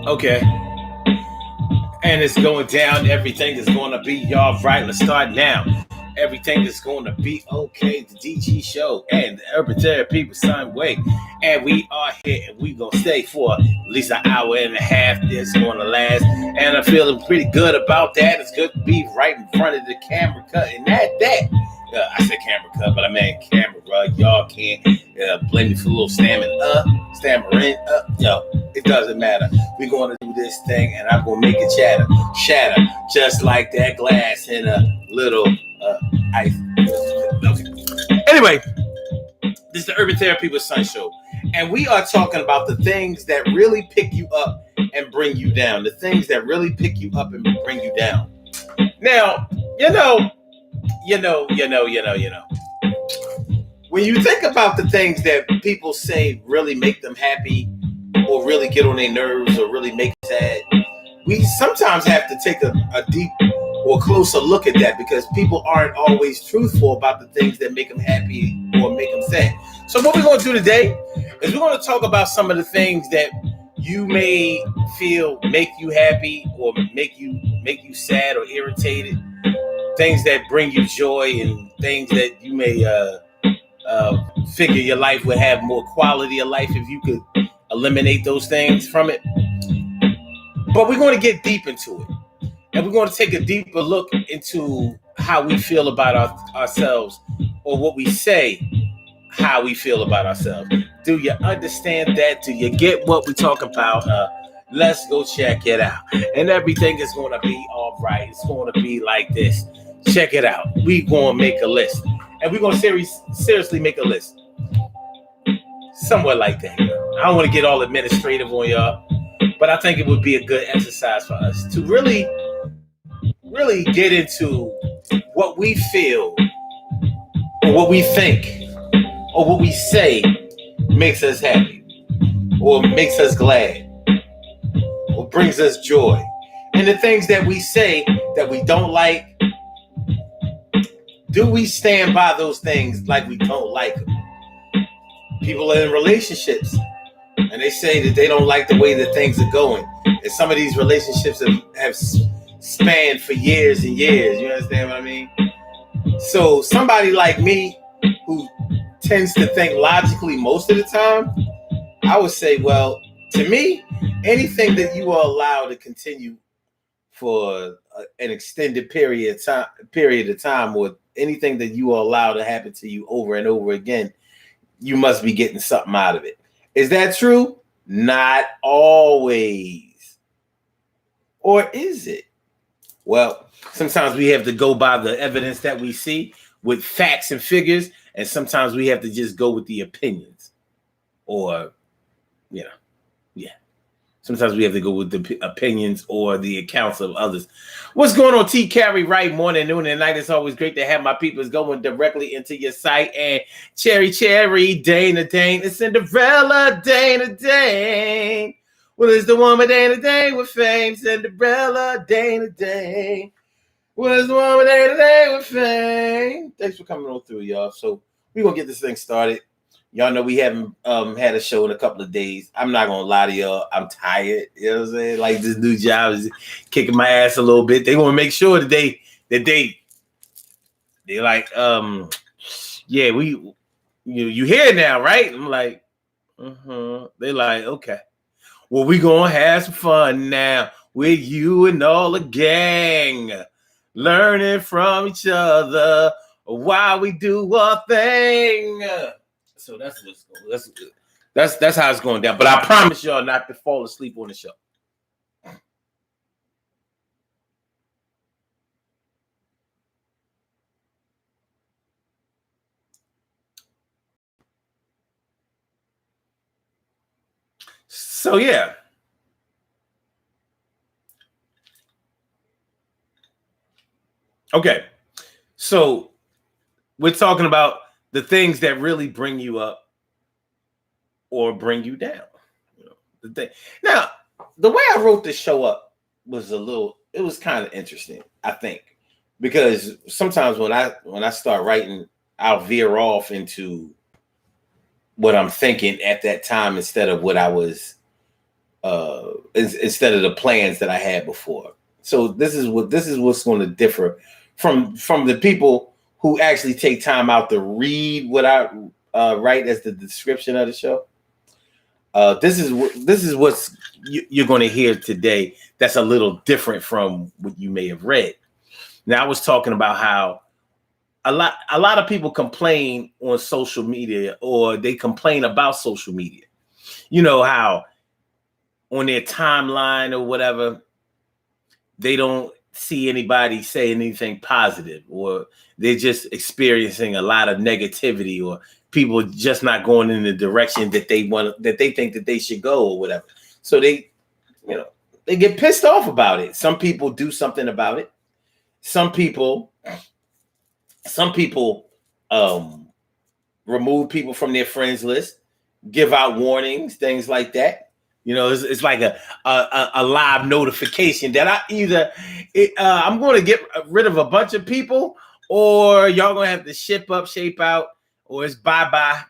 Okay. And it's going down. Everything is going to be all right. Let's start now. Everything is going to be okay. The DG Show and the Urban Therapy with Sun Way. And we are here and we going to stay for at least an hour and a half. This going to last. And I'm feeling pretty good about that. It's good to be right in front of the camera cutting that. I said camera cut, but I meant camera. Y'all can't blame me for a little stammering. It doesn't matter. We're going to do this thing, and I'm going to make it shatter, just like that glass in a little ice. Okay. Anyway, this is the Urban Therapy with Sun Show, and we are talking about the things that really pick you up and bring you down. The things that really pick you up and bring you down. Now, when you think about the things that people say really make them happy or really get on their nerves or really make them sad, we sometimes have to take a deep or closer look at that because people aren't always truthful about the things that make them happy or make them sad. So what we're going to do today is we're going to talk about some of the things that you may feel make you happy or make you sad or irritated, things that bring you joy and things that you may figure your life would have more quality of life if you could eliminate those things from it. But we're going to get deep into it. And we're going to take a deeper look into how we feel about ourselves or what we say, how we feel about ourselves. Do you understand that? Do you get what we're talking about? Let's go check it out. And everything is going to be all right. It's going to be like this. Check it out. We're going to make a list. And we're going to seriously make a list. Somewhere like that. I don't want to get all administrative on y'all, but I think it would be a good exercise for us to really get into what we feel or what we think or what we say makes us happy or makes us glad or brings us joy. And the things that we say that we don't like, do we stand by those things like we don't like them? People are in relationships and they say that they don't like the way that things are going. And some of these relationships have spanned for years and years. You understand what I mean? So somebody like me who tends to think logically most of the time, I would say, well, to me, anything that you are allowed to continue for an extended period of time, or anything that you are allowed to happen to you over and over again, you must be getting something out of it. Is that true? Not always. Or is it? Well, sometimes we have to go by the evidence that we see with facts and figures, and sometimes we have to just go with the opinions. Or, sometimes we have to go with the opinions or the accounts of others. What's going on, T. Carey? Right, morning, noon, and night. It's always great to have my peoples going directly into your site. And Cherry, Dana, Dane, and Cinderella, Dana, Dane. Well, it's the woman, Dana, Dane, with fame. Cinderella, Dana, Dane. Well, it's the woman, Dana, Dane, with fame. Thanks for coming on through, y'all. So we're going to get this thing started. Y'all know we haven't had a show in a couple of days. I'm not going to lie to y'all. I'm tired. You know what I'm saying? Like, this new job is kicking my ass a little bit. They want to make sure that they like, you here now, right? I'm like, They like, okay. Well, we going to have some fun now with you and all the gang. Learning from each other while we do our thing. So that's how it's going down. But I promise y'all not to fall asleep on the show. So yeah. Okay. So we're talking about the things that really bring you up or bring you down. The thing. Now, the way I wrote this show up was it was kind of interesting, I think, because sometimes when I start writing, I'll veer off into what I'm thinking at that time instead of what I was instead of the plans that I had before. So this is what's going to differ from the people who actually take time out to read what I write as the description of the show. This is what's you're going to hear today. That's a little different from what you may have read. Now, I was talking about how a lot of people complain on social media, or they complain about social media. You know how on their timeline or whatever, they don't see anybody saying anything positive, or they're just experiencing a lot of negativity, or people just not going in the direction that they want, that they think that they should go, or whatever. So they get pissed off about it. Some people do something about it. Some people remove people from their friends list, give out warnings, things like that. You know, it's like a live notification that I'm going to get rid of a bunch of people, or y'all going to have to shape out, or it's bye bye.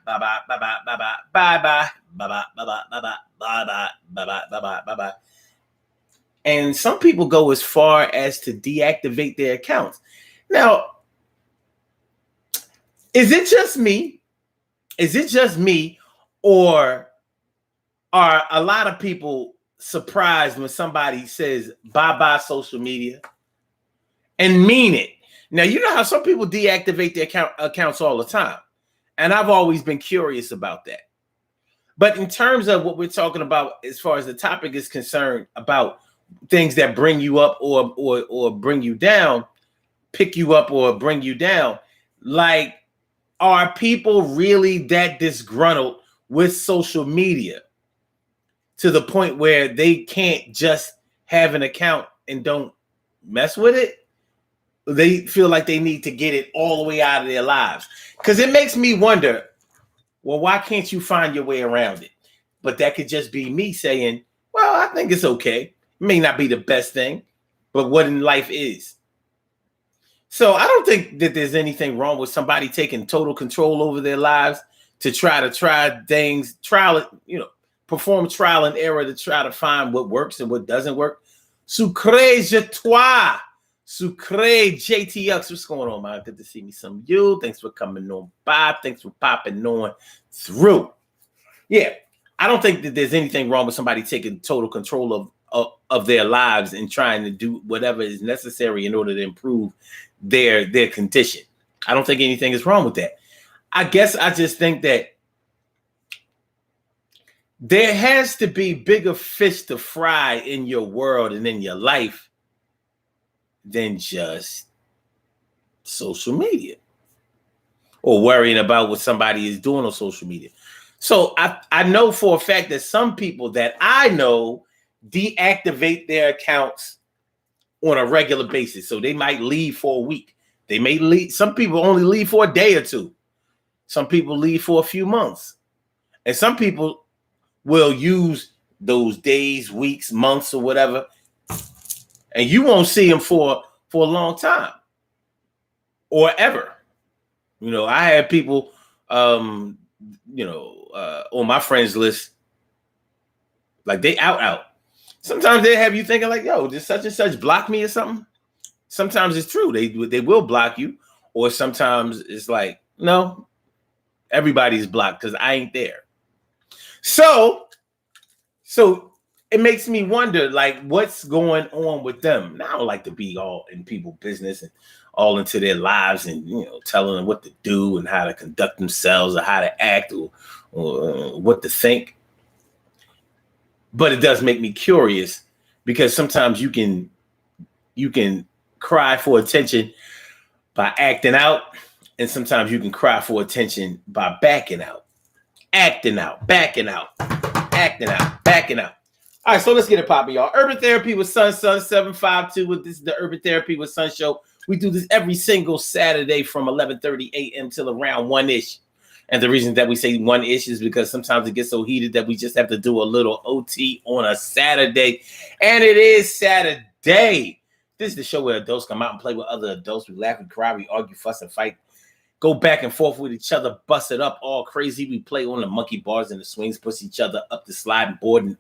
And some people go as far as to deactivate their accounts. Now, is it just me? Or are a lot of people surprised when somebody says bye-bye social media and mean it? Now, you know how some people deactivate their accounts all the time. And I've always been curious about that. But in terms of what we're talking about, as far as the topic is concerned, about things that bring you up or bring you down, pick you up or bring you down, like, are people really that disgruntled with social media to the point where they can't just have an account and don't mess with it? They feel like they need to get it all the way out of their lives. Because it makes me wonder, well, why can't you find your way around it? But that could just be me saying, well, I think it's okay. It may not be the best thing, but what in life is. So I don't think that there's anything wrong with somebody taking total control over their lives to try things, perform trial and error to try to find what works and what doesn't work. Sucre je toi. Sucre JTX. What's going on, man? Good to see me some of you. Thanks for coming on by. Thanks for popping on through. Yeah, I don't think that there's anything wrong with somebody taking total control of their lives and trying to do whatever is necessary in order to improve their condition. I don't think anything is wrong with that. I guess I just think that there has to be bigger fish to fry in your world and in your life than just social media or worrying about what somebody is doing on social media. So I know for a fact that some people that I know deactivate their accounts on a regular basis. So they might leave for a week. They may leave. Some people only leave for a day or two. Some people leave for a few months. And some people will use those days, weeks, months, or whatever, and you won't see them for a long time or ever. You know, I had people, on my friends list, like they out. Sometimes they have you thinking like, yo, did such and such block me or something? Sometimes it's true. They will block you. Or sometimes it's like, no, everybody's blocked because I ain't there. So it makes me wonder, like, what's going on with them? Now, I don't like to be all in people's business and all into their lives and, telling them what to do and how to conduct themselves or how to act or what to think. But it does make me curious because sometimes you can cry for attention by acting out, and sometimes you can cry for attention by backing out. Acting out, backing out, acting out, backing out. All right, so let's get it popping, y'all. Urban Therapy with Sun 752. This is the Urban Therapy with Sun show. We do this every single Saturday from 11:30 a.m. till around 1-ish. And the reason that we say 1-ish is because sometimes it gets so heated that we just have to do a little OT on a Saturday. And it is Saturday. This is the show where adults come out and play with other adults. We laugh and cry, we argue, fuss, and fight. go back and forth with each other, bust it up all crazy. We play on the monkey bars and the swings, push each other up the sliding board,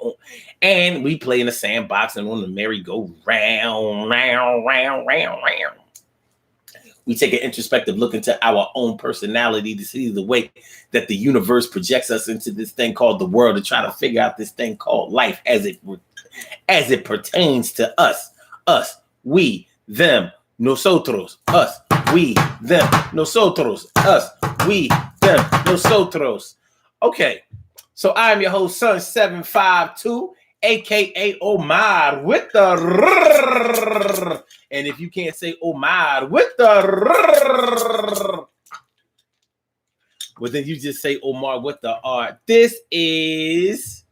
and we play in the sandbox and on the merry-go-round, round. We take an introspective look into our own personality to see the way that the universe projects us into this thing called the world, to try to figure out this thing called life as it pertains to us, we, them, nosotros, us, we, them, nosotros, us, we, them, nosotros. Okay, so I'm your host, Sun752, aka Omar, with the and if you can't say Omar with the well, then you just say Omar with the R. This is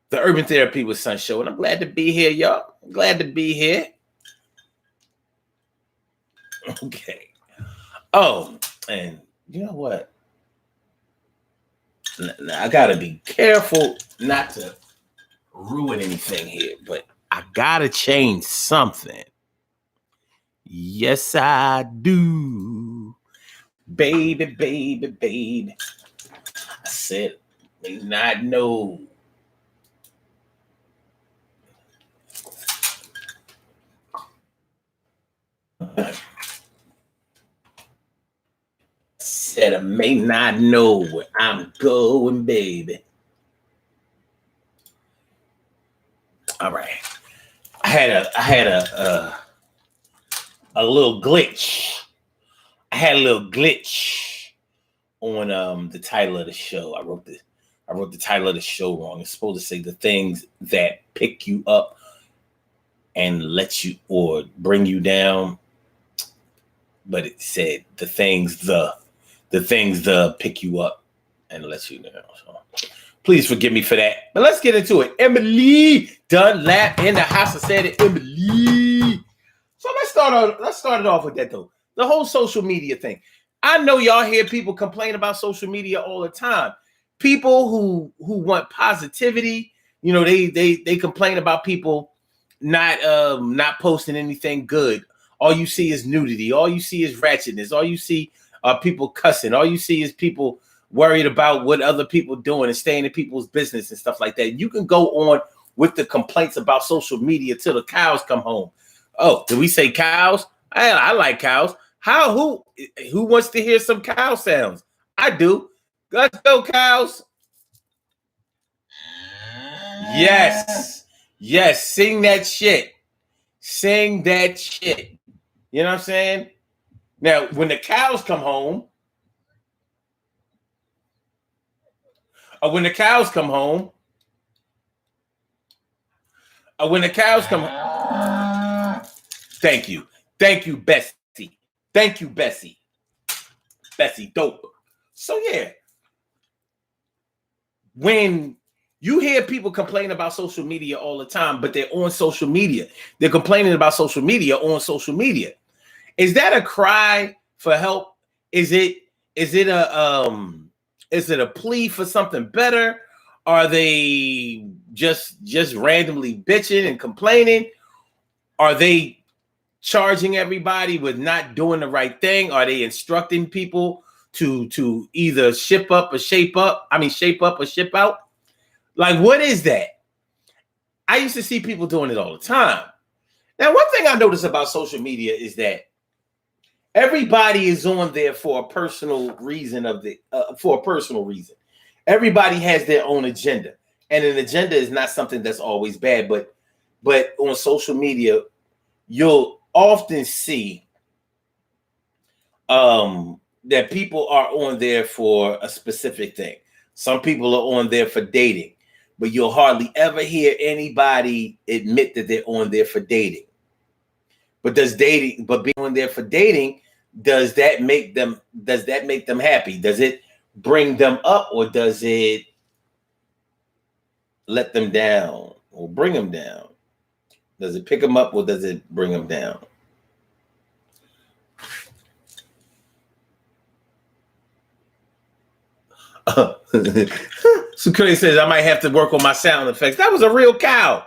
the Urban Therapy with Sun Show, and I'm glad to be here, y'all. I'm glad to be here. Okay. Oh, and you know what? I gotta be careful not to ruin anything here, but I gotta change something. Yes, I do. Baby. I said, may not know. Said I may not know where I'm going, baby. All right. I had a little glitch. I had a little glitch on the title of the show. I wrote the title of the show wrong. It's supposed to say the things that pick you up and let you or bring you down. But it said the things the pick you up and let you down. So please forgive me for that. But let's get into it. Emily Dunlap in the house. I said it, Emily. So let's start it off with that though. The whole social media thing. I know y'all hear people complain about social media all the time. People who want positivity, you know, they complain about people not posting anything good. All you see is nudity. All you see is ratchetness. All you see are people cussing. All you see is people worried about what other people doing and staying in people's business and stuff like that. You can go on with the complaints about social media till the cows come home. Oh, did we say cows? I like cows. Who wants to hear some cow sounds? I do. Let's go, cows. Yes. Sing that shit. You know what I'm saying? Now, when the cows come home, thank you, Bessie. Thank you, Bessie. Bessie dope. So yeah, when you hear people complain about social media all the time, but they're on social media, they're complaining about social media on social media. Is that a cry for help? Is it a plea for something better? Are they just randomly bitching and complaining? Are they charging everybody with not doing the right thing? Are they instructing people to either shape up or ship out? Like, what is that? I used to see people doing it all the time. Now, one thing I notice about social media is that everybody is on there for a personal reason Everybody has their own agenda, and an agenda is not something that's always bad. But on social media, you'll often see that people are on there for a specific thing. Some people are on there for dating, but you'll hardly ever hear anybody admit that they're on there for dating. But being on there for dating, does that make them happy? Does it bring them up, or does it let them down or bring them down? Does it pick them up, or does it bring them down? Security says I might have to work on my sound effects. That was a real cow.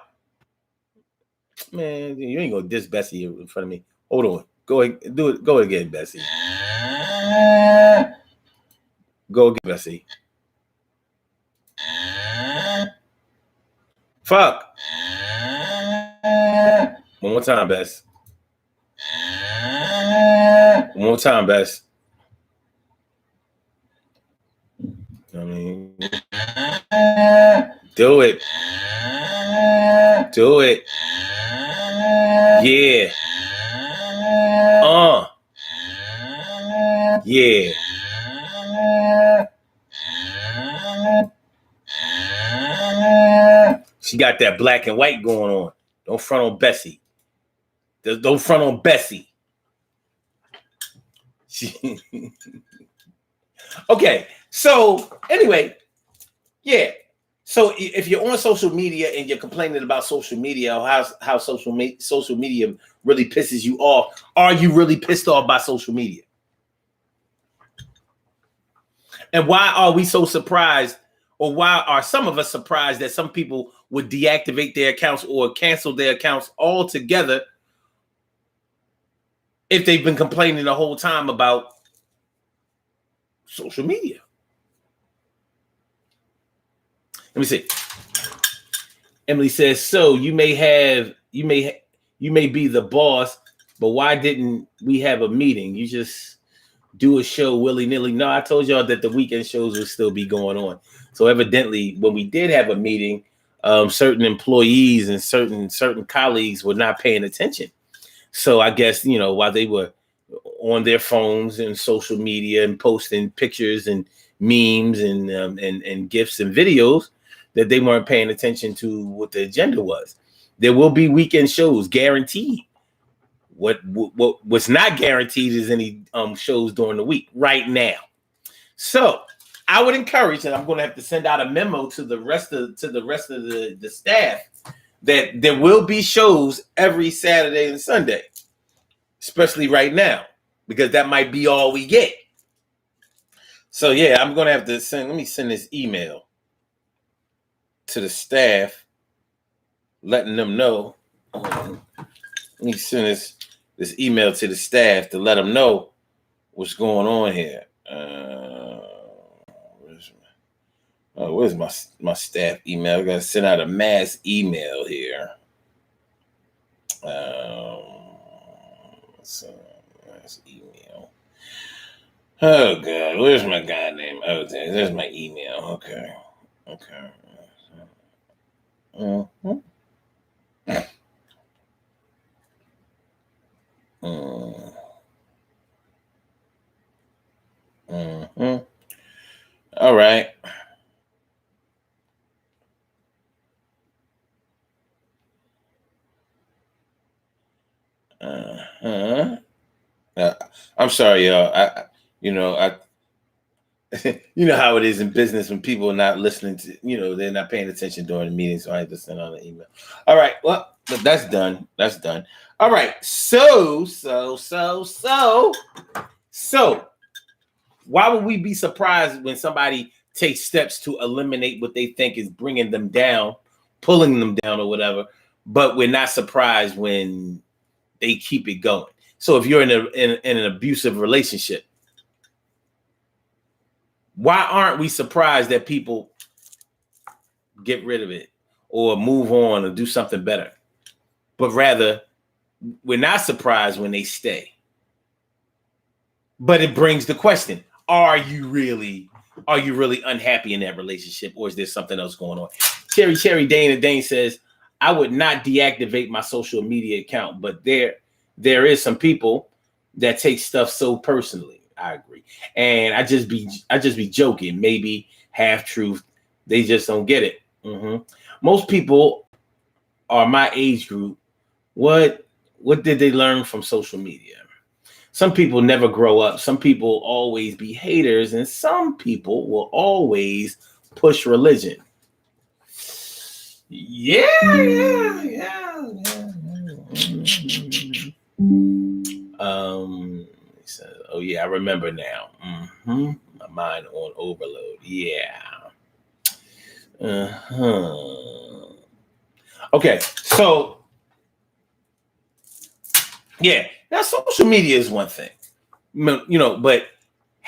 Man, you ain't gonna diss Bessie in front of me. Hold on. Go ahead, do it. Go again, Bessie. Go get Bessie. Fuck. One more time, Bess. One more time, Bess. I mean, do it. Do it. Yeah. Yeah. She got that black and white going on. Don't front on Bessie. Don't front on Bessie. Okay. So anyway, yeah. So if you're on social media and you're complaining about social media or how social media really pisses you off, are you really pissed off by social media? And why are we so surprised, or why are some of us surprised that some people would deactivate their accounts or cancel their accounts altogether if they've been complaining the whole time about social media? Let me see. Emily says, so you may be the boss, but why didn't we have a meeting? You just do a show willy-nilly. No, I told y'all that the weekend shows would still be going on. So evidently, when we did have a meeting, certain employees and certain colleagues were not paying attention. So I guess, while they were on their phones and social media and posting pictures and memes and GIFs and videos, that they weren't paying attention to what the agenda was. There will be weekend shows, guaranteed. What's not guaranteed is any shows during the week right now. So I would encourage, and I'm going to have to send out a memo to the rest of the staff, that there will be shows every Saturday and Sunday, especially right now, because that might be all we get. So yeah, I'm going to have to let me send this email to the staff, letting them know. Let me send this email to the staff to let them know what's going on here. Where's my staff email? I gotta send out a mass email here. So mass email. Oh God, where's my goddamn? Oh, there's my email. Okay. Mm-hmm. Mm-hmm. All right. I'm sorry, y'all. You know how it is in business when people are not listening to, they're not paying attention during the meeting. So I had to send out an email. All right. Well, that's done. All right. So why would we be surprised when somebody takes steps to eliminate what they think is bringing them down, pulling them down or whatever, but we're not surprised when they keep it going? So if you're in an abusive relationship, why aren't we surprised that people get rid of it or move on or do something better? But rather, we're not surprised when they stay. But it brings the question, are you really unhappy in that relationship, or is there something else going on? Cherry Dane says, I would not deactivate my social media account, but there is some people that take stuff so personally. I agree. And I just be joking, maybe half truth. They just don't get it. Mm-hmm. Most people are my age group. What did they learn from social media? Some people never grow up. Some people always be haters, and some people will always push religion. Yeah. Oh yeah, I remember now. Mm-hmm. My mind on overload. Yeah. Okay, so yeah, now social media is one thing, but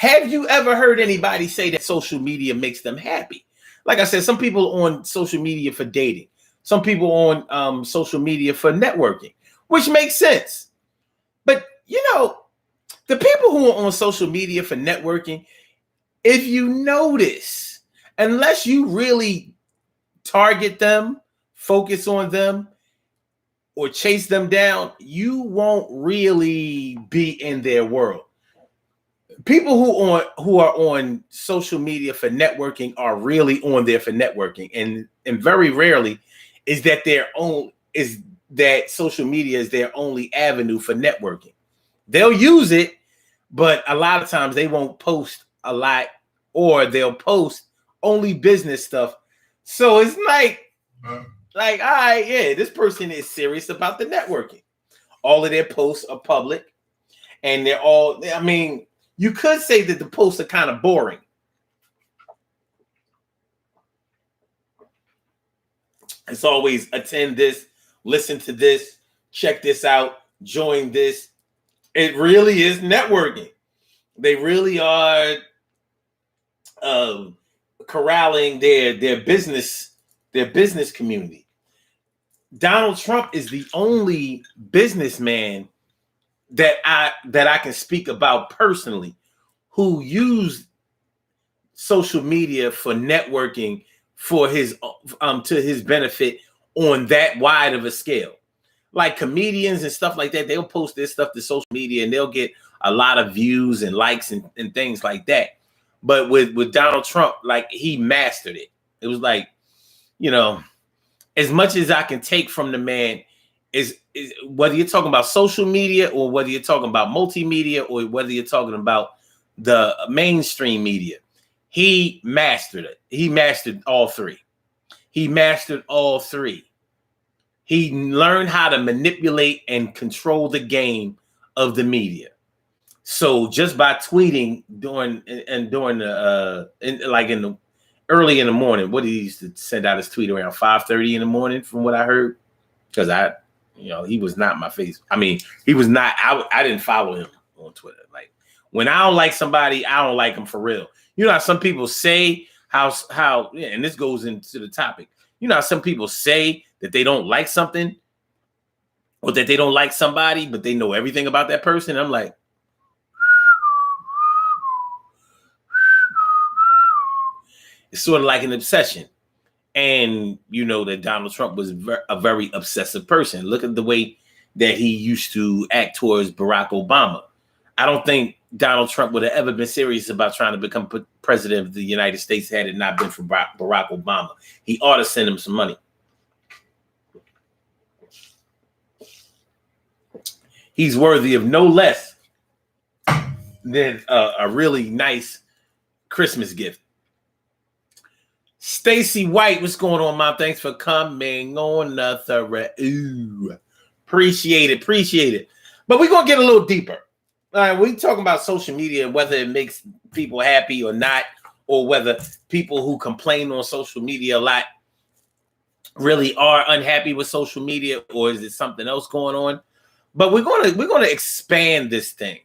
Have you ever heard anybody say that social media makes them happy? Like I said, some people on social media for dating, some people on social media for networking, which makes sense. But the people who are on social media for networking, if you notice, unless you really target them, focus on them, or chase them down, you won't really be in their world. People who are on social media for networking are really on there for networking, and very rarely is that social media is their only avenue for networking. They'll use it, but a lot of times they won't post a lot, or they'll post only business stuff. So it's all right, yeah, this person is serious about the networking. All of their posts are public, and they're all, I mean, you could say that the posts are kind of boring. It's always attend this, listen to this, check this out, join this. It really is networking. They really are corralling their business community. Donald Trump is the only businessman that I can speak about personally who used social media for networking for his to his benefit on that wide of a scale. Like comedians and stuff like that, they'll post their stuff to social media and they'll get a lot of views and likes and things like that. But with Donald Trump, like, he mastered it. It was like, as much as I can take from the man is whether you're talking about social media or whether you're talking about multimedia or whether you're talking about the mainstream media, he mastered it. He mastered all three. He learned how to manipulate and control the game of the media. So just by tweeting during the early in the morning, what he used to send out his tweet around 5:30 in the morning, from what I heard, because he was not my face. I mean, he was not. I didn't follow him on Twitter. Like, when I don't like somebody, I don't like them for real. You know how some people say how and this goes into the topic. You know how some people say that they don't like something or that they don't like somebody, but they know everything about that person. I'm like, it's sort of like an obsession. And you know that Donald Trump was a very obsessive person. Look at the way that he used to act towards Barack Obama. I don't think Donald Trump would have ever been serious about trying to become president of the United States had it not been for Barack Obama. He ought to send him some money. He's worthy of no less than a really nice Christmas gift. Stacy White, what's going on, Mom? Thanks for coming on the thread. Ooh, appreciate it. But we're going to get a little deeper. All right, we're talking about social media and whether it makes people happy or not, or whether people who complain on social media a lot really are unhappy with social media, or is it something else going on? But we're going to expand this thing,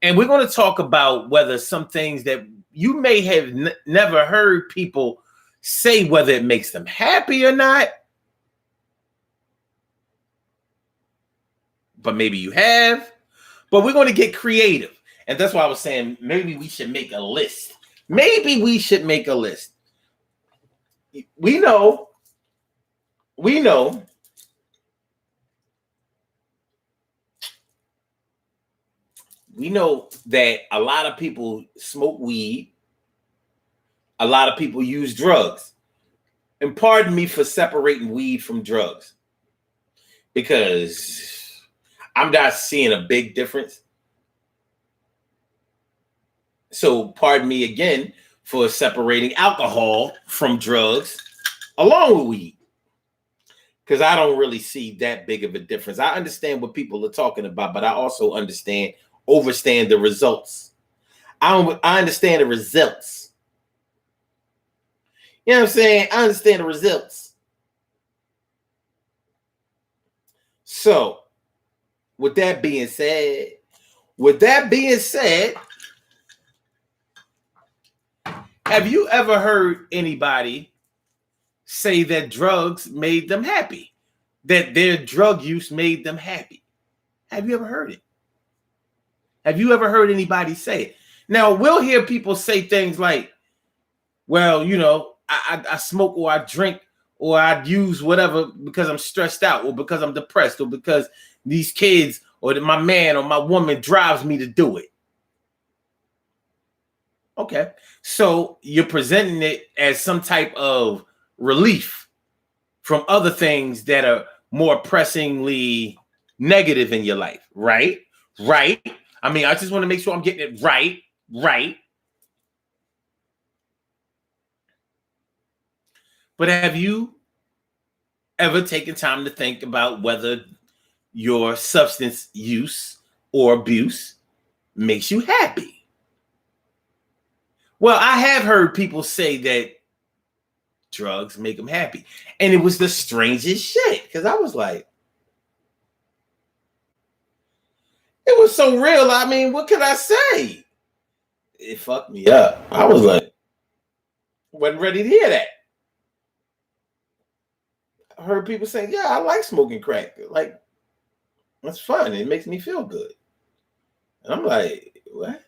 and we're going to talk about whether some things that you may have never heard people say, whether it makes them happy or not. But maybe you have. But we're going to get creative. And that's why I was saying maybe we should make a list. We know that a lot of people smoke weed. A lot of people use drugs. And pardon me for separating weed from drugs, because I'm not seeing a big difference. So pardon me again for separating alcohol from drugs along with weed, because I don't really see that big of a difference. I understand what people are talking about, but I also understand the results. I understand the results. You know what I'm saying? I understand the results. So, with that being said, Have you ever heard anybody say that drugs made them happy? That their drug use made them happy? Have you ever heard it? Have you ever heard anybody say it? Now, we'll hear people say things like, well, I smoke or I drink or I use whatever because I'm stressed out or because I'm depressed or because these kids or my man or my woman drives me to do it. Okay. So you're presenting it as some type of relief from other things that are more pressingly negative in your life, right? Right. I mean, I just want to make sure I'm getting it right. Right. But have you ever taken time to think about whether your substance use or abuse makes you happy? Well, I have heard people say that drugs make them happy. And it was the strangest shit because I was like, it was so real. I mean, what could I say? It fucked me up. I was like, wasn't ready to hear that. I heard people saying, yeah, I like smoking crack. Like, that's fun. It makes me feel good. And I'm like, what?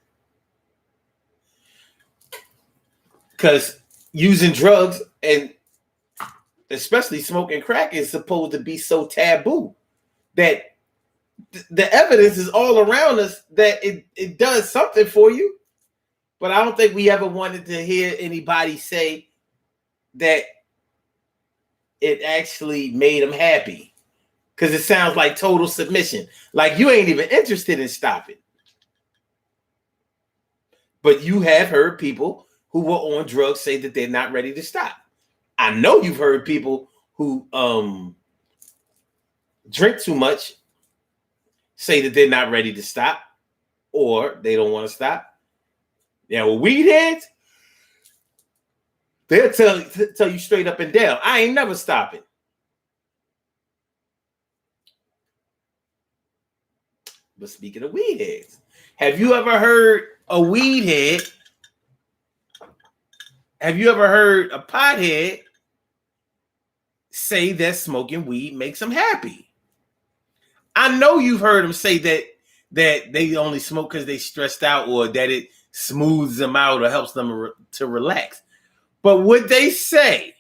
Because using drugs and especially smoking crack is supposed to be so taboo that the evidence is all around us that it does something for you. But I don't think we ever wanted to hear anybody say that it actually made them happy. Because it sounds like total submission. Like you ain't even interested in stopping. But you have heard people who were on drugs say that they're not ready to stop. I know you've heard people who drink too much say that they're not ready to stop or they don't want to stop. Yeah, well, weed heads, they'll tell you straight up and down, I ain't never stopping. But speaking of weed heads, have you ever heard a weed head? Have you ever heard a pothead say that smoking weed makes them happy? I know you've heard them say that they only smoke because they stressed out or that it smooths them out or helps them to relax. But would they say,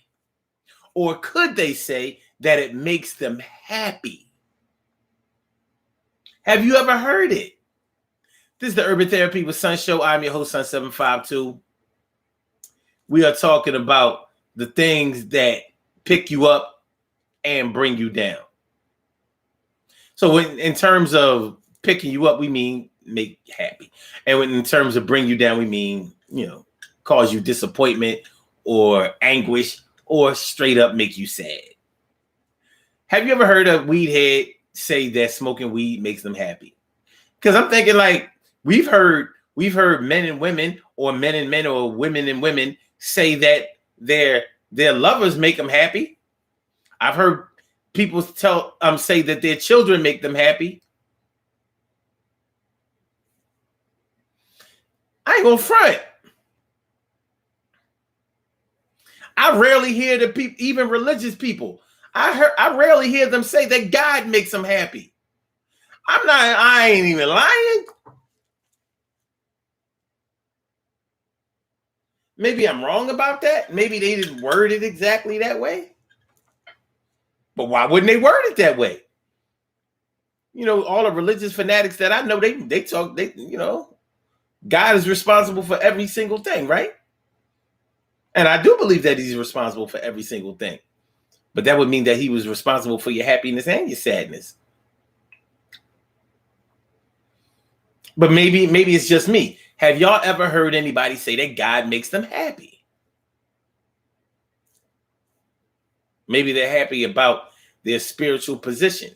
or could they say that it makes them happy? Have you ever heard it? This is the Urban Therapy with Sun Show. I'm your host, Sun752. We are talking about the things that pick you up and bring you down. So in terms of picking you up, we mean make you happy. And in terms of bring you down, we mean, cause you disappointment or anguish or straight up make you sad. Have you ever heard a weed head say that smoking weed makes them happy? Because I'm thinking like we've heard men and women or men and men or women and women say that their lovers make them happy. I've heard people say that their children make them happy. I ain't gonna front. I rarely hear the people, even religious people. I rarely hear them say that God makes them happy. I ain't even lying. Maybe I'm wrong about that. Maybe they didn't word it exactly that way. But why wouldn't they word it that way? All the religious fanatics that I know, they talk, God is responsible for every single thing, right? And I do believe that he's responsible for every single thing. But that would mean that he was responsible for your happiness and your sadness. But maybe it's just me. Have y'all ever heard anybody say that God makes them happy? Maybe they're happy about their spiritual position.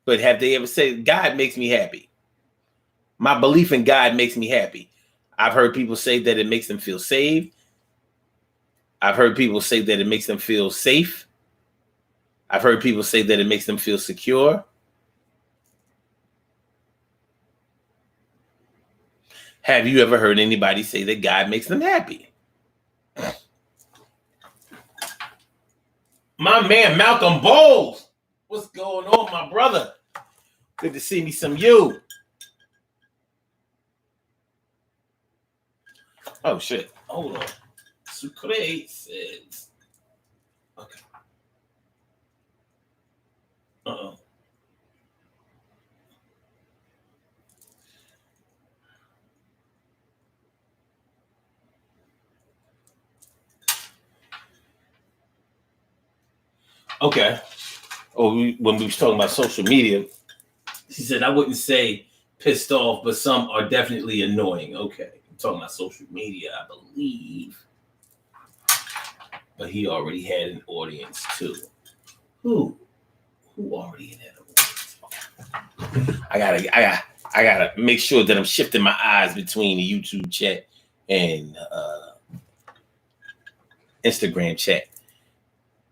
But have they ever said, God makes me happy? My belief in God makes me happy. I've heard people say that it makes them feel saved. I've heard people say that it makes them feel safe. I've heard people say that it makes them feel secure. Have you ever heard anybody say that God makes them happy? My man Malcolm Bowles, what's going on, my brother? Good to see me some you. Oh shit! Hold on. Sucre says. Okay. Uh-oh. Okay. When we was talking about social media, she said I wouldn't say pissed off, but some are definitely annoying. Okay, I'm talking about social media, I believe. But he already had an audience too. Who already had an audience? I gotta make sure that I'm shifting my eyes between the YouTube chat and Instagram chat.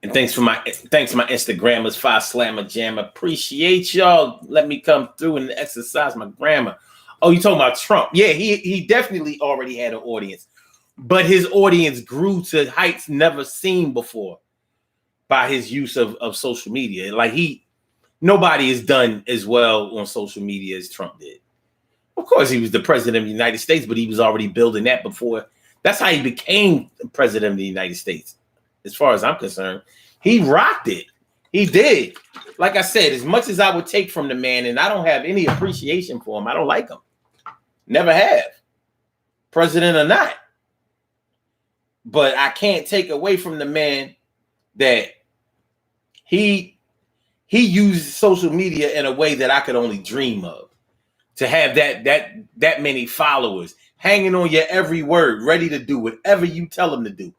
And thanks to my Instagrammers, 5 Slammer Jam. Appreciate y'all. Let me come through and exercise my grammar. Oh, you talking about Trump? Yeah, he definitely already had an audience, but his audience grew to heights never seen before by his use of social media. Like nobody has done as well on social media as Trump did. Of course, he was the president of the United States, but he was already building that before. That's how he became president of the United States. As far as I'm concerned, he rocked it. He did. Like I said, as much as I would take from the man, and I don't have any appreciation for him, I don't like him. Never have. President or not. But I can't take away from the man that he used social media in a way that I could only dream of. To have that many followers hanging on your every word, ready to do whatever you tell them to do.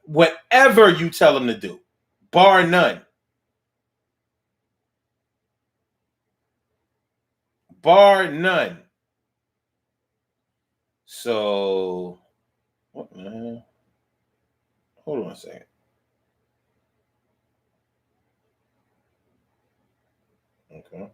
Whatever you tell them to do, bar none. Bar none. So, what, man? Hold on a second. Okay.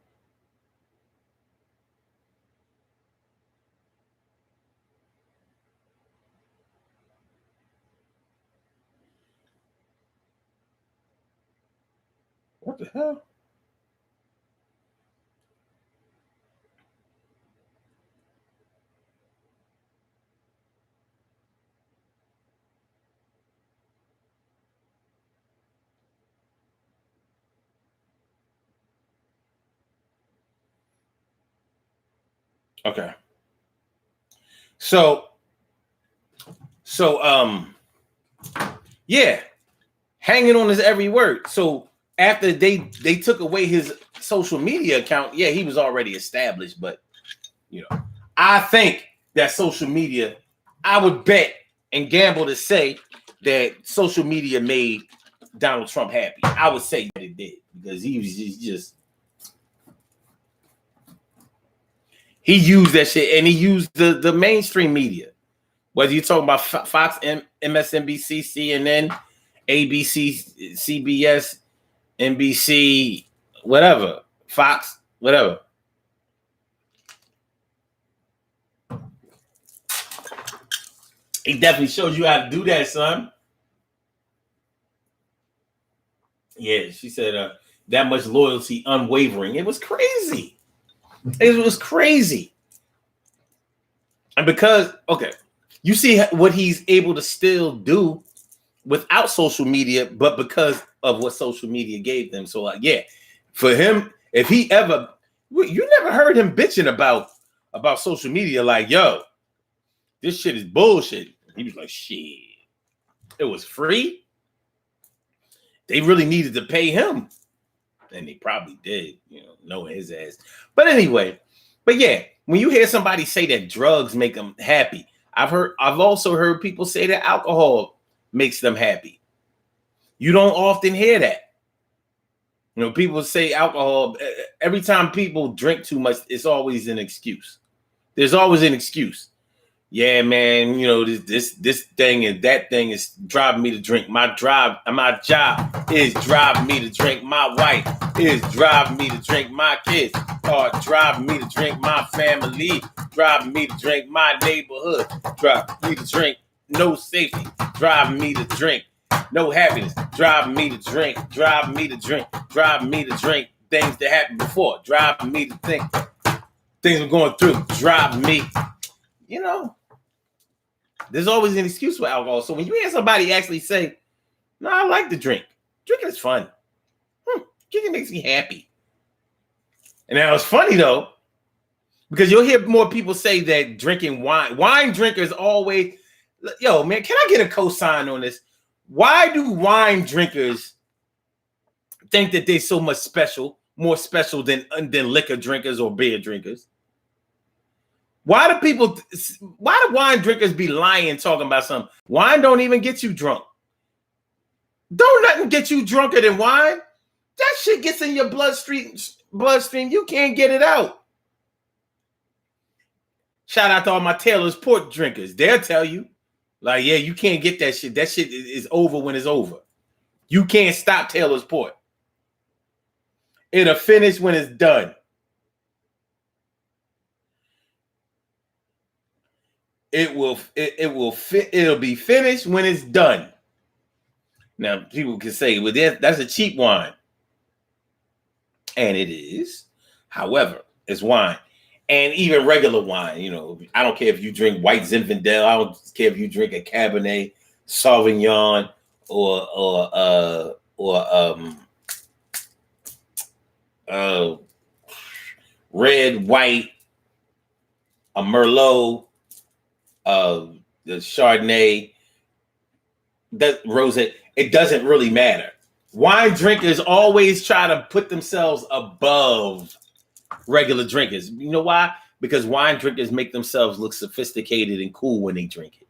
What the hell? Okay. So yeah, hanging on his every word. So after they took away his social media account, yeah, he was already established. But I think that social media, I would bet and gamble to say that social media made Donald Trump happy. I would say that it did, because he used that shit, and he used the mainstream media. Whether you're talking about Fox, MSNBC, CNN, ABC, CBS, NBC, whatever, Fox, whatever. He definitely shows you how to do that, son. Yeah, she said that much loyalty, unwavering. It was crazy. It was crazy. And because, okay, you see what he's able to still do without social media, but because of what social media gave them. So, like, yeah, for him, if he ever, you never heard him bitching about social media, like, yo, this shit is bullshit. He was like, shit, it was free. They really needed to pay him. And they probably did, knowing his ass. But anyway, but yeah, when you hear somebody say that drugs make them happy, I've also heard people say that alcohol makes them happy. You don't often hear that. People say alcohol, every time people drink too much, it's always an excuse. There's always an excuse. Yeah, man, this thing and that thing is driving me to drink. My job is driving me to drink. My wife is driving me to drink. My kids are driving me to drink. My family driving me to drink. My neighborhood, driving me to drink. No safety, driving me to drink. No happiness, driving me to drink. Driving me to drink. Driving me to drink. Things that happened before, driving me to think. Things I'm going through, driving me. You know, there's always an excuse for alcohol. So when you hear somebody actually say, "No, I like to drink. Drinking is fun. Drinking makes me happy." And that was funny though, because you'll hear more people say that drinking wine drinkers always, yo, man, can I get a cosign on this? Why do wine drinkers think that they're so much more special than liquor drinkers or beer drinkers? Why do wine drinkers be lying talking about something? Wine don't even get you drunk. Don't nothing get you drunker than wine. That shit gets in your bloodstream. You can't get it out. Shout out to all my Taylor's Port drinkers. They'll tell you, like, yeah, you can't get that shit. That shit is over when it's over. You can't stop Taylor's Port. It'll finish when it's done. It'll be finished when it's done. Now, people can say, well, that's a cheap wine. And it is. However, it's wine. And even regular wine, you know, I don't care if you drink white Zinfandel. I don't care if you drink a Cabernet Sauvignon or red, white, a Merlot, the Chardonnay, that rosé. It doesn't really matter. Wine drinkers always try to put themselves above regular drinkers. You know why? Because wine drinkers make themselves look sophisticated and cool when they drink it.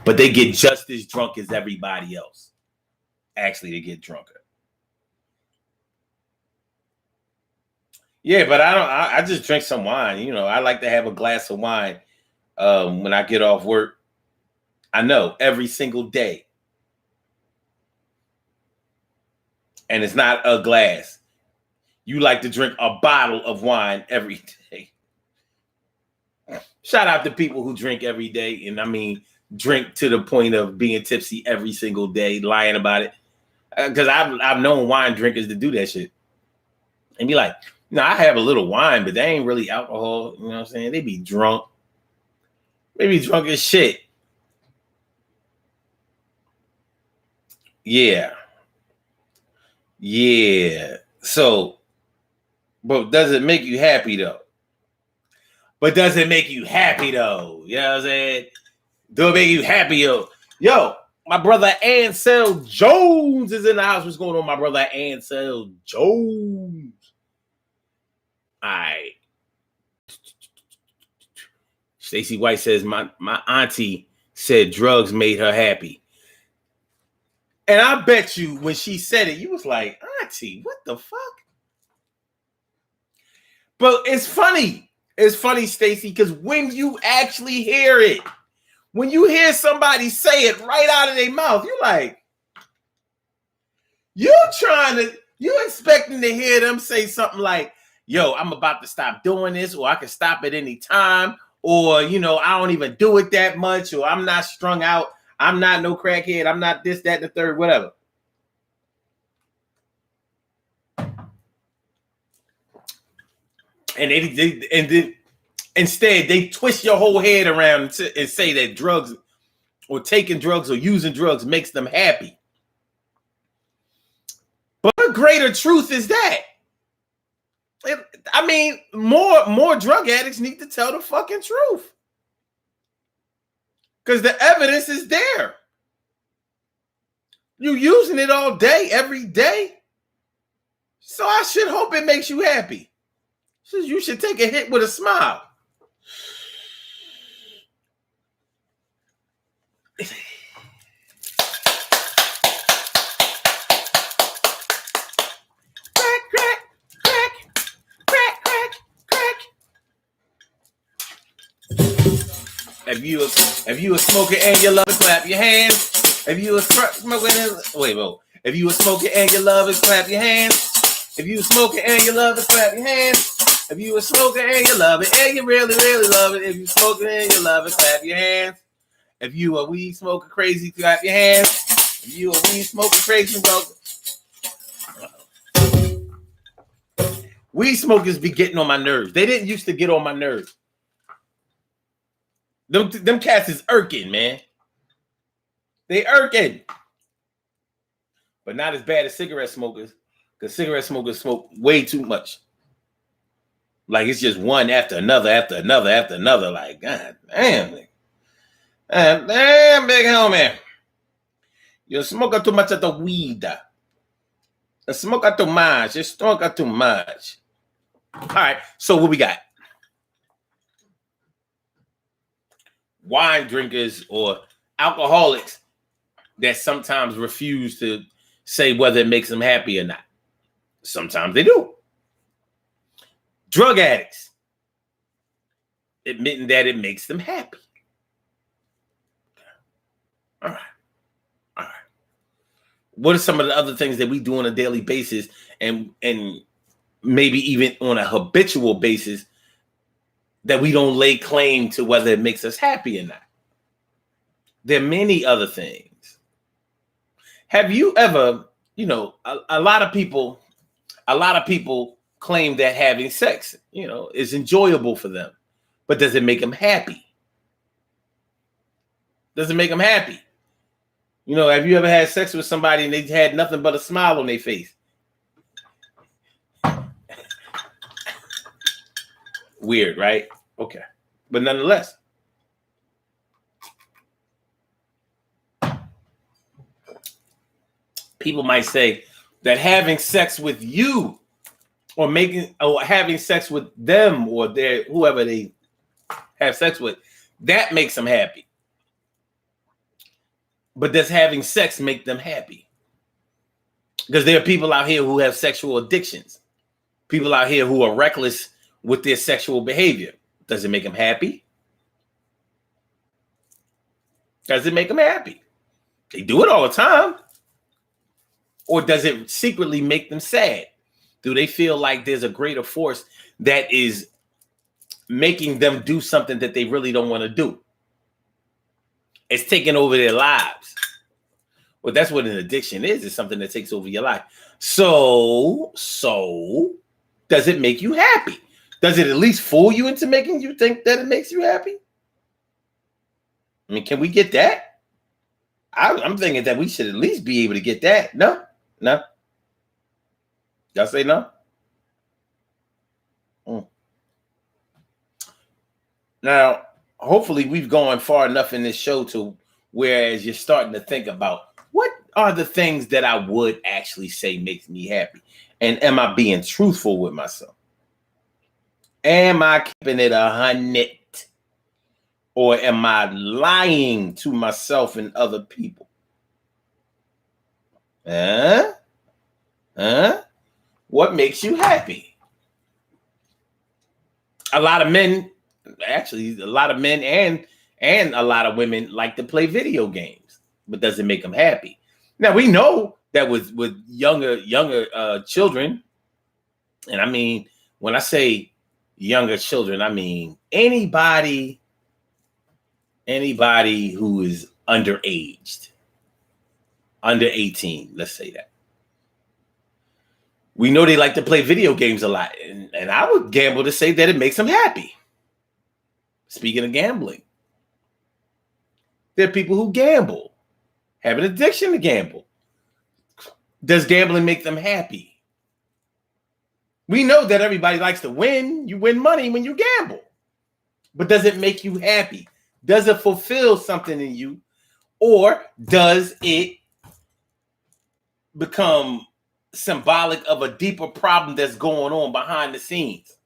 But they get just as drunk as everybody else. Actually, they get drunker. Yeah, but I just drink some wine. You know, I like to have a glass of wine when I get off work. I know, every single day. And it's not a glass. You like to drink a bottle of wine every day. Shout out to people who drink every day. And I mean, drink to the point of being tipsy every single day, lying about it. Because I've known wine drinkers to do that shit. And be like, no, I have a little wine, but they ain't really alcohol. You know what I'm saying? They be drunk. They be drunk as shit. Yeah. Yeah. So, but does it make you happy though? You know what I'm saying? Do it make you happy, yo? Yo, my brother Ansel Jones is in the house. What's going on, my brother Ansel Jones? All right. Stacey White says, my auntie said drugs made her happy. And I bet you when she said it, you was like, auntie, what the fuck? But it's funny. It's funny, Stacey, because when you actually hear it, when you hear somebody say it right out of their mouth, you're like, you expecting to hear them say something like, yo, I'm about to stop doing this, or I can stop at any time, or, you know, I don't even do it that much, or I'm not strung out. I'm not no crackhead. I'm not this, that, and the third, whatever. And then instead they twist your whole head around and say that drugs or taking drugs or using drugs makes them happy. But what greater truth is that? I mean, more drug addicts need to tell the fucking truth. Because the evidence is there. You using it all day, every day. So I should hope it makes you happy. So you should take a hit with a smile. If you a smoker and you love it, clap your hands. If you a smoker if you a smoker and you love it, clap your hands. If you a smoker and you love it, clap your hands. If you a smoker and you love it, and you really, really love it. If you smoking and you love it, clap your hands. If you a weed smoker crazy, clap your hands. If you a weed smoker crazy, weed smokers be getting on my nerves. They didn't used to get on my nerves. Them cats is irking, man. They irking. But not as bad as cigarette smokers, because cigarette smokers smoke way too much. Like it's just one after another, after another, after another. Like, God damn. Damn, big homie. You smoke too much of the weed. You smoke too much. You smoke too much. All right, so what we got? Wine drinkers or alcoholics that sometimes refuse to say whether it makes them happy or not. Sometimes they do. Drug addicts admitting that it makes them happy. All right. All right. What are some of the other things that we do on a daily basis and maybe even on a habitual basis that we don't lay claim to whether it makes us happy or not? There are many other things. Have you ever, a lot of people claim that having sex, is enjoyable for them, but does it make them happy? Does it make them happy? Have you ever had sex with somebody and they had nothing but a smile on their face? Weird, right? Okay. But nonetheless, people might say that having sex with you or having sex with them or whoever they have sex with, that makes them happy. But does having sex make them happy? Because there are people out here who have sexual addictions. People out here who are reckless with their sexual behavior. Does it make them happy? Does it make them happy? They do it all the time. Or does it secretly make them sad? Do they feel like there's a greater force that is making them do something that they really don't want to do? It's taking over their lives. Well, that's what an addiction is. It's something that takes over your life. So does it make you happy? Does it at least fool you into making you think that it makes you happy? I mean, can we get that? I'm thinking that we should at least be able to get that. No. Y'all say no? Now, hopefully we've gone far enough in this show to whereas you're starting to think about what are the things that I would actually say makes me happy? And am I being truthful with myself? Am I keeping it 100? Or am I lying to myself and other people? What makes you happy? A lot of men and a lot of women like to play video games, but does it make them happy? Now we know that with younger children, and I mean when I say younger children, I mean anybody who is underaged, under 18, let's say that. We know they like to play video games a lot, and I would gamble to say that it makes them happy. Speaking of gambling, there are people who gamble, have an addiction to gamble. Does gambling make them happy? We know that everybody likes to win. You win money when you gamble. But does it make you happy? Does it fulfill something in you? Or does it become symbolic of a deeper problem that's going on behind the scenes?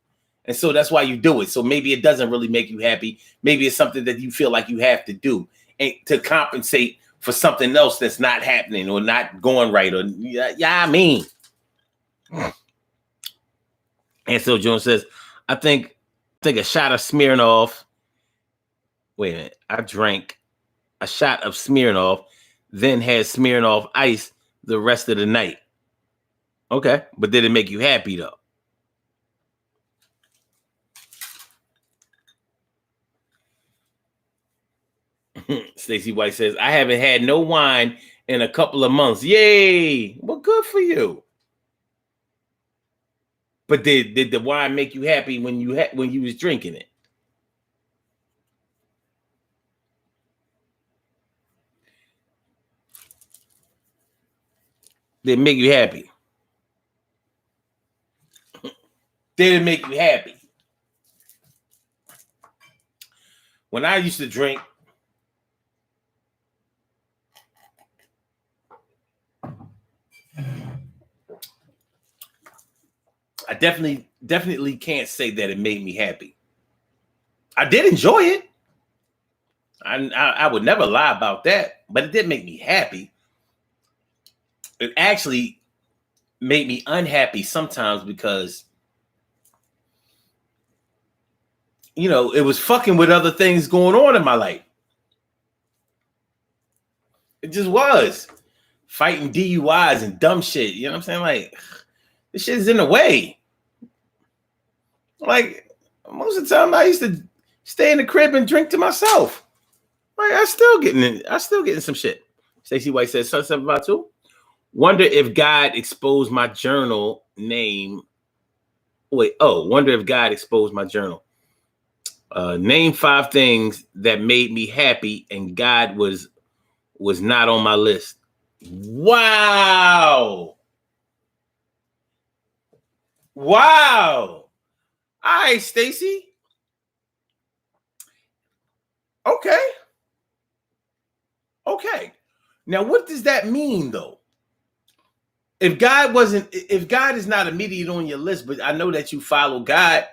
And so that's why you do it. So maybe it doesn't really make you happy. Maybe it's something that you feel like you have to do and to compensate for something else that's not happening or not going right. Or I mean. And so Jones says, I think a shot of Smirnoff. Wait a minute. I drank a shot of Smirnoff, then had Smirnoff ice the rest of the night. Okay. But did it make you happy though? Stacey White says, I haven't had no wine in a couple of months. Yay! Well, good for you. But did the wine make you happy when you was drinking it? Did it make you happy? Did it make you happy? When I used to drink, I definitely can't say that it made me happy. I did enjoy it. I would never lie about that, but it did make me happy. It actually made me unhappy sometimes because, you know, it was fucking with other things going on in my life. It just was. Fighting DUIs and dumb shit. You know what I'm saying? Like, this shit is in the way. Like, most of the time I used to stay in the crib and drink to myself. Like, I still getting some shit. Stacey White says, something about two. Wonder if God exposed my journal name. Wonder if God exposed my journal. Name 5 things that made me happy, and God was not on my list. Wow. All right, Stacey. Okay. Now, what does that mean, though? If God is not immediate on your list, but I know that you follow God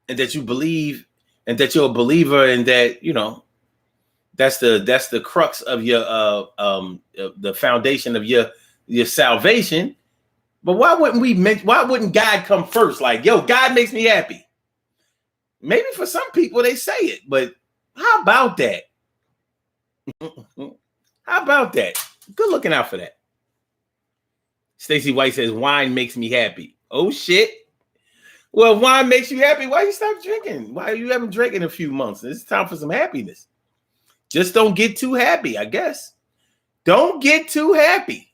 and that you believe and that you're a believer and that, you know, that's the crux of your the foundation of your salvation. But why wouldn't God come first? Like, yo, God makes me happy. Maybe for some people they say it, but how about that? How about that? Good looking out for that. Stacey White says, wine makes me happy. Oh, shit. Well, wine makes you happy. Why you stop drinking? Why you haven't drank in a few months? It's time for some happiness. Just don't get too happy, I guess. Don't get too happy.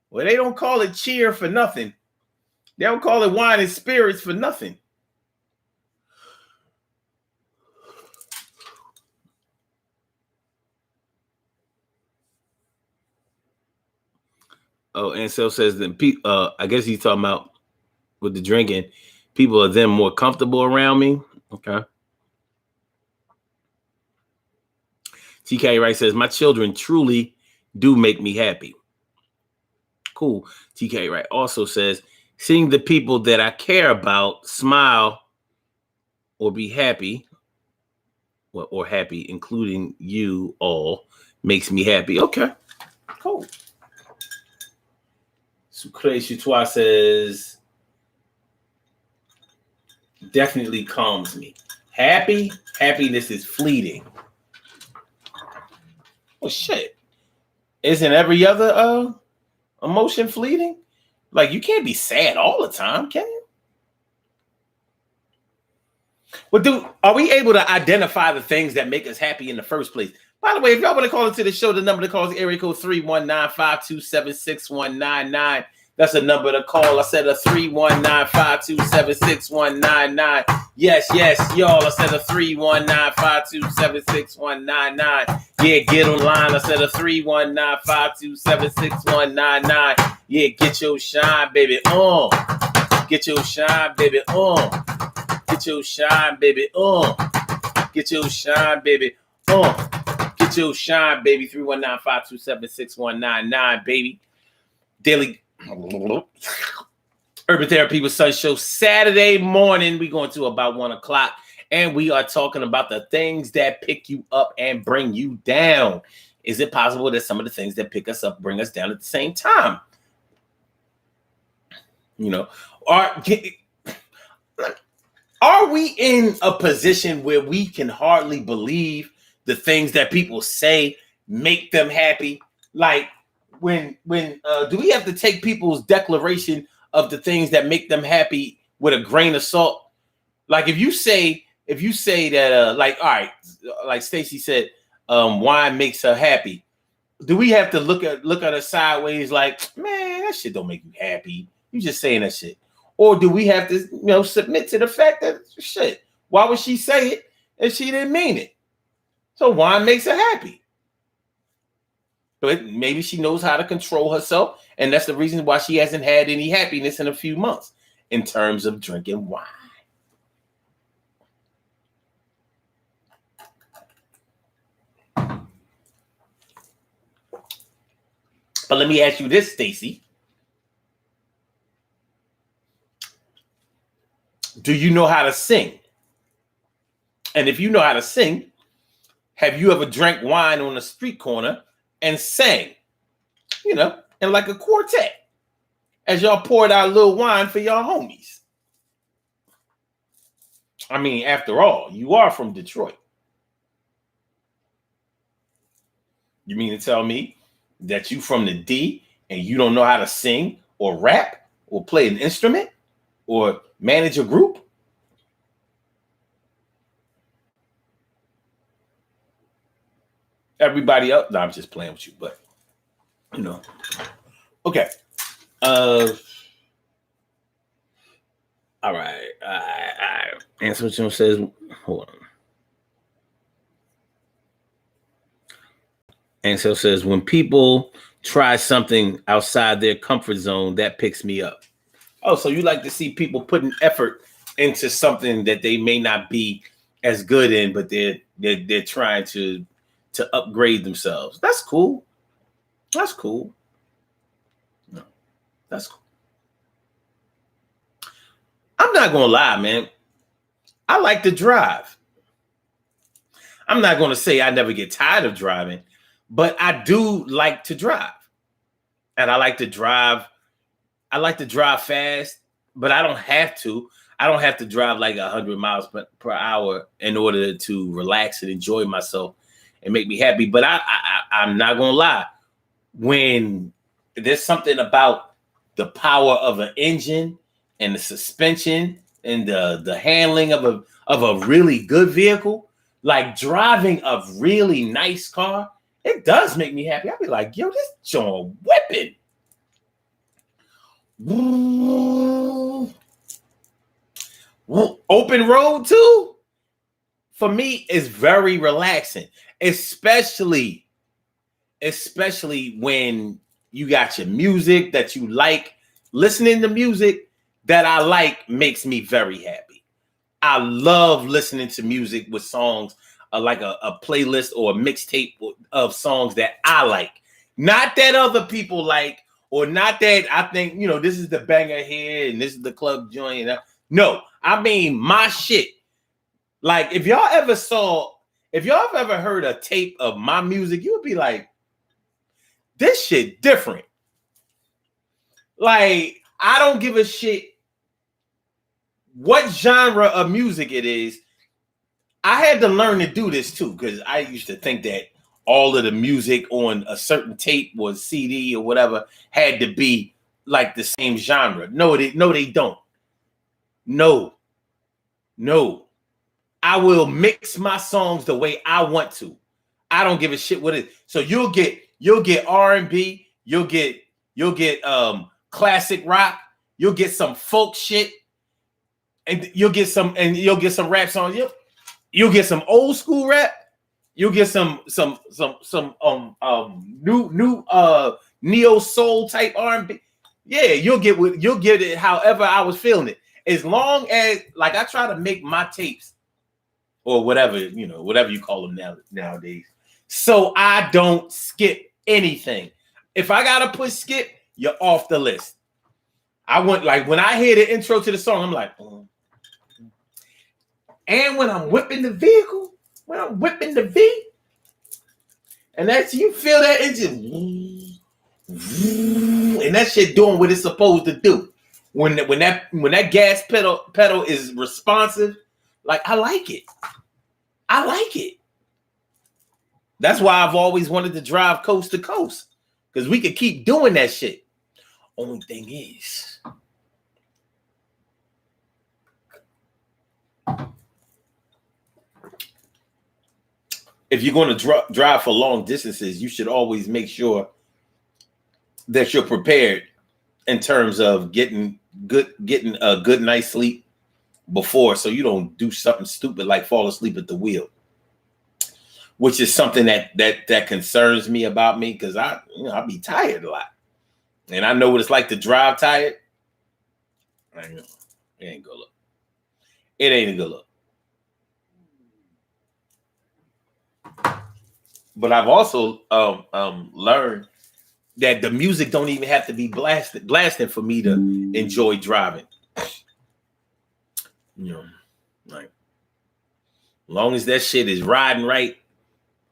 Well, they don't call it cheer for nothing. They don't call it wine and spirits for nothing. Oh, Ansel says that I guess he's talking about with the drinking. People are then more comfortable around me. Okay. TK Wright says, my children truly do make me happy. Cool. TK Wright also says, seeing the people that I care about smile or be happy, or happy, including you all, makes me happy. Okay. Cool. Sucre Chutois says, definitely calms me. Happiness is fleeting. Well, shit. Isn't every other emotion fleeting? Like, you can't be sad all the time, can you? Well, are we able to identify the things that make us happy in the first place? By the way, if y'all want to call into the show, the number to call is area code 319-527-6199. That's a number to call. I said a 319-527-6199. Yes, y'all. I said a 319-527-6199. Yeah, get online. I said a 319-527-6199. Yeah, get your shine, baby, on. Get your shine, baby, on. Get your shine, baby, on. Get your shine, baby, on. Get your shine, baby. 319-527-6199, baby. Daily Urban Therapy with Sun Show. Saturday morning, we're going to about 1 o'clock, and we are talking about the things that pick you up and bring you down. Is it possible that some of the things that pick us up bring us down at the same time? You know, are we in a position where we can hardly believe the things that people say make them happy? Like, when do we have to take people's declaration of the things that make them happy with a grain of salt? Like, if you say that, like, all right, like Stacey said, wine makes her happy. Do we have to look at her sideways like, man, that shit don't make you happy? You just saying that shit. Or do we have to, submit to the fact that shit, why would she say it if she didn't mean it? So wine makes her happy. But maybe she knows how to control herself, and that's the reason why she hasn't had any happiness in a few months in terms of drinking wine. But let me ask you this, Stacy. Do you know how to sing? And if you know how to sing, have you ever drank wine on a street corner and sang, in like a quartet as y'all poured out a little wine for y'all homies? I mean, after all, you are from Detroit. You mean to tell me that you from the D and you don't know how to sing or rap or play an instrument or manage a group? Everybody else, no, I'm just playing with you, but okay. All right. Answer says, hold on. Ansel says, when people try something outside their comfort zone, that picks me up. Oh, so you like to see people putting effort into something that they may not be as good in, but they're trying to upgrade themselves. That's cool. That's cool. No, that's cool. I'm not gonna lie, man. I like to drive. I'm not gonna say I never get tired of driving, but I do like to drive. And I like to drive fast, but I don't have to. I don't have to drive like 100 miles per hour in order to relax and enjoy myself and make me happy. But I'm not gonna lie. When there's something about the power of an engine and the suspension and the handling of a really good vehicle, like driving a really nice car, it does make me happy. I'll be like, yo, this joint whipping. Open road too, for me, is very relaxing, especially when you got your music that you like. Listening to music that I like makes me very happy. I love listening to music with songs like a playlist or a mixtape of songs that I like, not that other people like, or not that I think, this is the banger here and this is the club joint. No, I mean my shit. Like if y'all ever heard a tape of my music, you would be like, this shit different. Like, I don't give a shit what genre of music it is. I had to learn to do this too, because I used to think that all of the music on a certain tape or CD or whatever had to be like the same genre. No, they don't. No. I will mix my songs the way I want to. I don't give a shit what it is. So you'll get R&B, you'll get classic rock, you'll get some folk shit, and you'll get some rap songs. You'll get some old school rap. You'll get some new neo soul type R&B. Yeah, you'll get it however I was feeling it. As long as, like, I try to make my tapes or whatever you call them nowadays, so I don't skip anything. If I gotta put skip, you're off the list. I want, like, when I hear the intro to the song, I'm like, and when I'm whipping the vehicle, when I'm whipping the V, and that's, you feel that engine, and that shit doing what it's supposed to do. When that gas pedal is responsive, like, I like it. That's why I've always wanted to drive coast to coast, because we could keep doing that shit. Only thing is, if you're going to drive for long distances, you should always make sure that you're prepared in terms of getting a good night's sleep before, so you don't do something stupid like fall asleep at the wheel, which is something that concerns me about me, because I'll be tired a lot, and I know what it's like to drive tired. I know it ain't good look. It ain't a good look. But I've also learned that the music don't even have to be blasting for me to enjoy driving. Like, as long as that shit is riding right,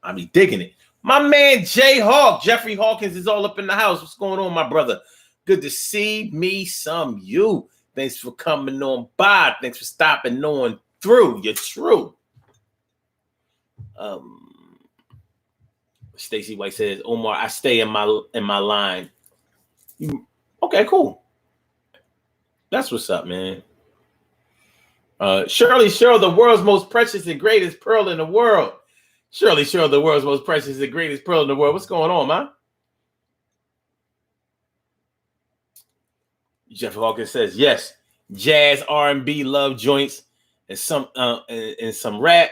I be digging it. My man Jay Hawk, Jeffrey Hawkins, is all up in the house. What's going on, my brother? Good to see me some you. Thanks for coming on by. Thanks for stopping on through. You're true. Stacy White says, Omar, I stay in my line. Okay, cool. That's what's up, man. Shirley Cheryl, the world's most precious and greatest pearl in the world. Shirley Cheryl, the world's most precious and greatest pearl in the world. What's going on, man? Jeff Hawkins says, yes, jazz, R&B, love joints, and some rap.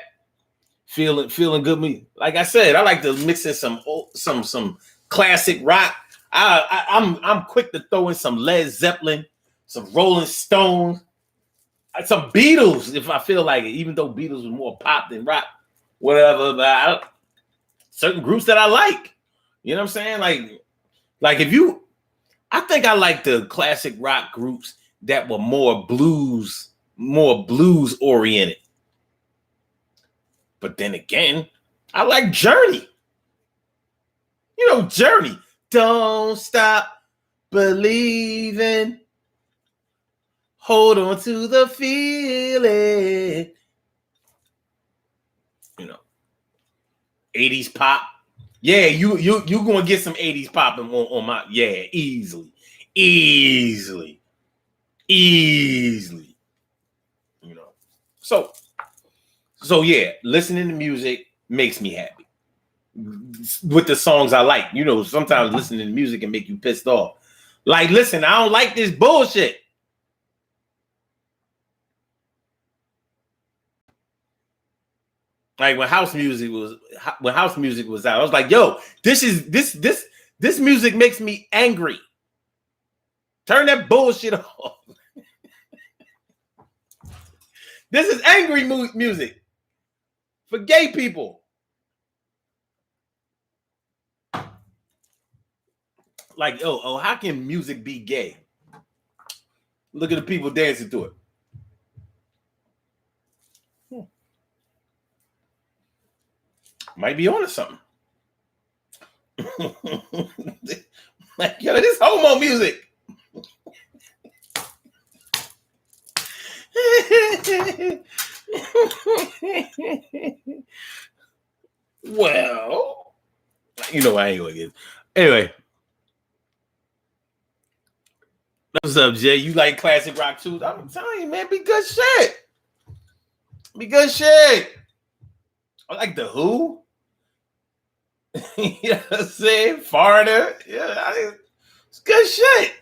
Feeling good. Me, like I said, I like to mix in some classic rock. I'm quick to throw in some Led Zeppelin, some Rolling Stones, some Beatles if I feel like it. Even though Beatles was more pop than rock, whatever. But certain groups that I like, you know what I'm saying? Like if you, I think I like the classic rock groups that were more blues oriented. But then again, I like Journey. You know, Journey. Don't stop believing. Hold on to the feeling. You know, 80s pop. Yeah, you gonna get some 80s popping on my, yeah, easily. You know. So yeah, listening to music makes me happy with the songs I like. You know, sometimes listening to music can make you pissed off. Like, listen, I don't like this bullshit. Like when house music was out, I was like, yo, this music makes me angry. Turn that bullshit off. This is angry music for gay people. Like, oh, how can music be gay? Look at the people dancing to it. Might be onto something. Like, yo, this homo music. Well, you know I ain't gonna get. Anyway, what's up, Jay? You like classic rock too? I'm telling you, man, be good shit. Be good shit. I like the Who. You know what I'm saying? Foreigner. Yeah, it's good shit.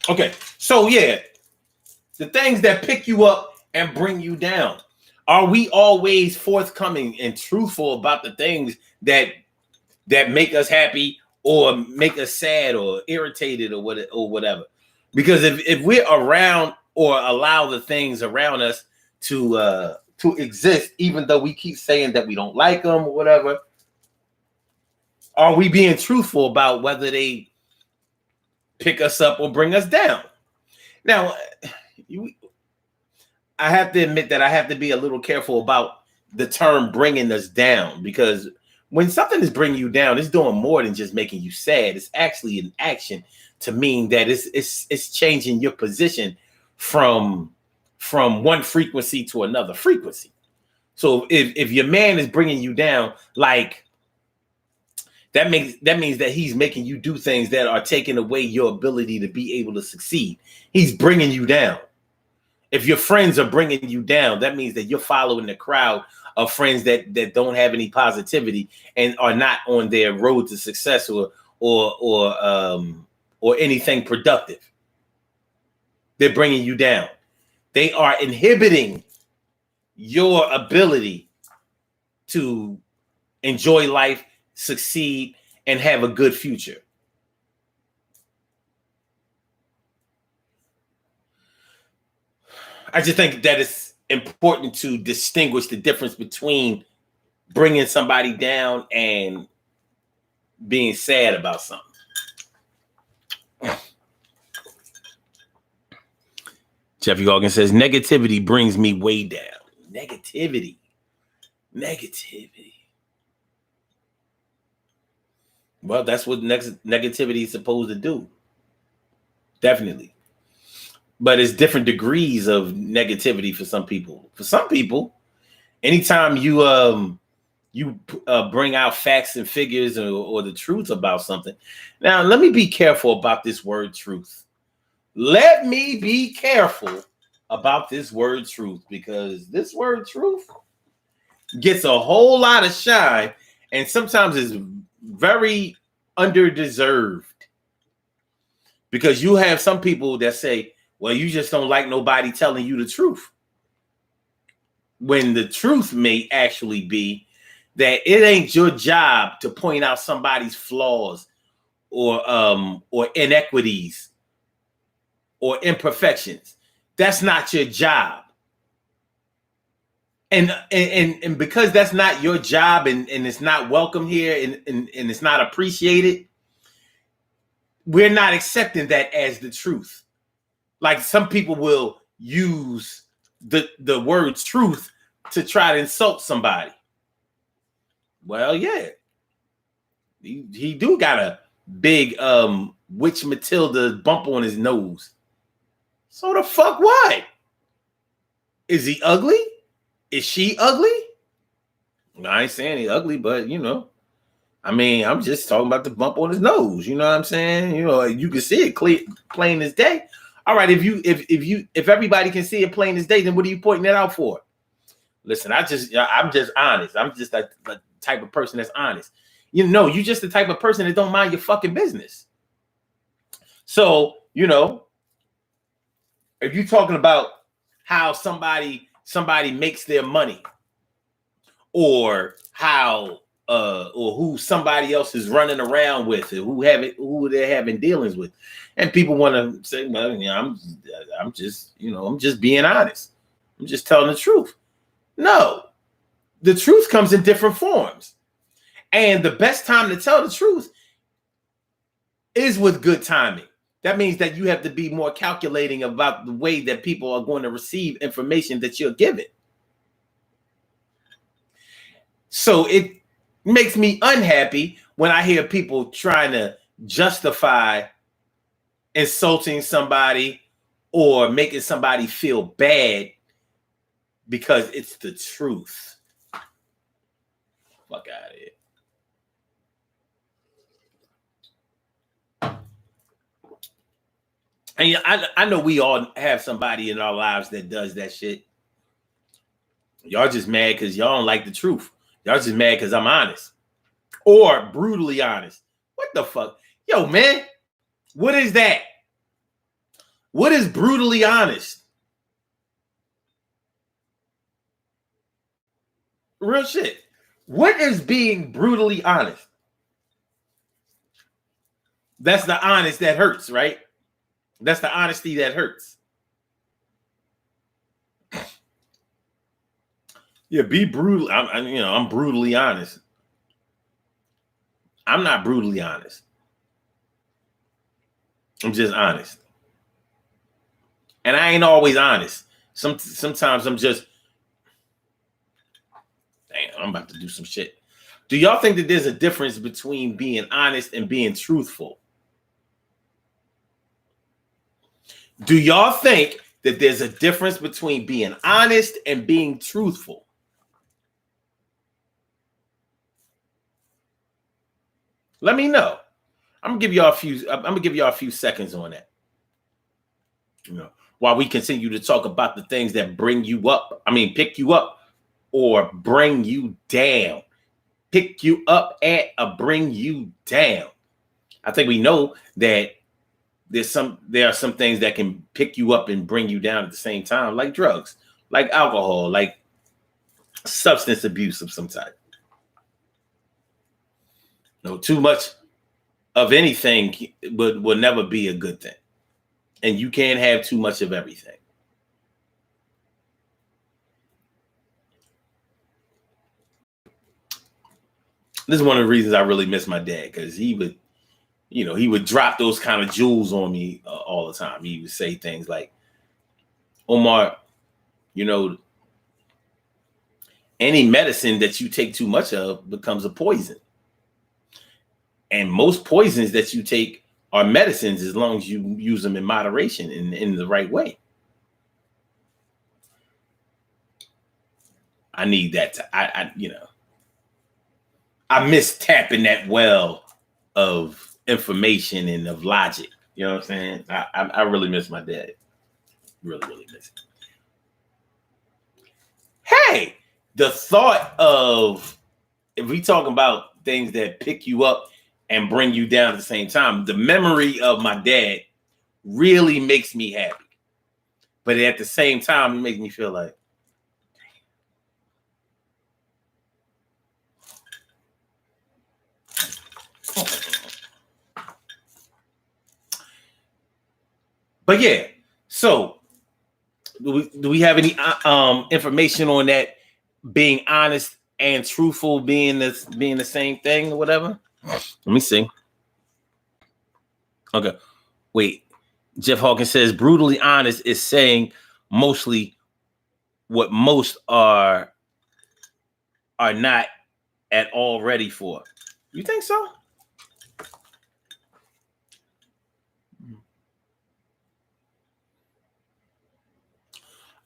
Okay, so yeah, the things that pick you up and bring you down. Are we always forthcoming and truthful about the things that make us happy or make us sad or irritated or whatever? Because if we're around or allow the things around us to exist, even though we keep saying that we don't like them or whatever, are we being truthful about whether they pick us up or bring us down? Now, I have to admit that I have to be a little careful about the term bringing us down, because when something is bringing you down, it's doing more than just making you sad. It's actually an action to mean that it's changing your position from one frequency to another frequency. So if your man is bringing you down, like that means that he's making you do things that are taking away your ability to be able to succeed. He's bringing you down. If your friends are bringing you down, that means that you're following the crowd of friends that don't have any positivity and are not on their road to success or anything productive. They're bringing you down. They are inhibiting your ability to enjoy life, succeed, and have a good future. I just think that it's important to distinguish the difference between bringing somebody down and being sad about something. Jeffrey Hogan says, negativity brings me way down. Negativity. Well, that's what negativity is supposed to do. Definitely. But it's different degrees of negativity for some people. For some people, anytime you bring out facts and figures or the truth about something. Now, let me be careful about this word truth. Let me be careful about this word truth, because this word truth gets a whole lot of shine and sometimes is very underdeserved. Because you have some people that say, well, you just don't like nobody telling you the truth. When the truth may actually be that it ain't your job to point out somebody's flaws or inequities or imperfections. That's not your job. And because that's not your job and it's not welcome here and it's not appreciated, we're not accepting that as the truth. Like some people will use the word truth to try to insult somebody. Well, yeah. He do got a big Witch Matilda bump on his nose. So the fuck what? Is he ugly? Is she ugly? I ain't saying he ugly, but you know, I mean, I'm just talking about the bump on his nose. You know what I'm saying? You know, you can see it plain as day. All right, if everybody can see it plain as day, then what are you pointing that out for? Listen, I'm just honest. I'm just the type of person that's honest. You know, you're just the type of person that don't mind your fucking business. So, you know, if you're talking about how somebody makes their money, or how or who somebody else is running around with, or who they're having dealings with, and people want to say, well, you know, I'm just being honest. I'm just telling the truth. No, the truth comes in different forms, and the best time to tell the truth is with good timing. That means that you have to be more calculating about the way that people are going to receive information that you're giving. So it makes me unhappy when I hear people trying to justify insulting somebody or making somebody feel bad because it's the truth. Fuck out of here. And I know we all have somebody in our lives that does that shit. Y'all just mad because y'all don't like the truth. Y'all just mad because I'm honest. Or brutally honest. What the fuck? Yo, man, what is that? What is brutally honest? Real shit. What is being brutally honest? That's the honest that hurts, right? That's the honesty that hurts. Yeah, be brutal. I'm brutally honest. I'm not brutally honest. I'm just honest. And I ain't always honest. Sometimes I'm just, damn, I'm about to do some shit. Do y'all think that there's a difference between being honest and being truthful? Do y'all think that there's a difference between being honest and being truthful? Let me know. I'm gonna give y'all a few seconds on that. You know, while we continue to talk about the things that bring you up. I mean, pick you up or bring you down. Pick you up at or bring you down. I think we know that there are some things that can pick you up and bring you down at the same time, like drugs, like alcohol, like substance abuse of some type. No, too much of anything will never be a good thing. And you can't have too much of everything. This is one of the reasons I really miss my dad, because he would drop those kind of jewels on me all the time. He would say things like, Omar, any medicine that you take too much of becomes a poison. And most poisons that you take are medicines as long as you use them in moderation and in the right way. I need that I miss tapping that well of information and of logic. You know what I'm saying? I really miss my dad. Really, really miss it. Hey, the thought of, if we talk about things that pick you up and bring you down at the same time, the memory of my dad really makes me happy. But at the same time, it makes me feel like, but yeah, so do we have any information on that being honest and truthful being the same thing or whatever? Let me see. Okay. Wait. Jeff Hawkins says brutally honest is saying mostly what most are not at all ready for. You think so?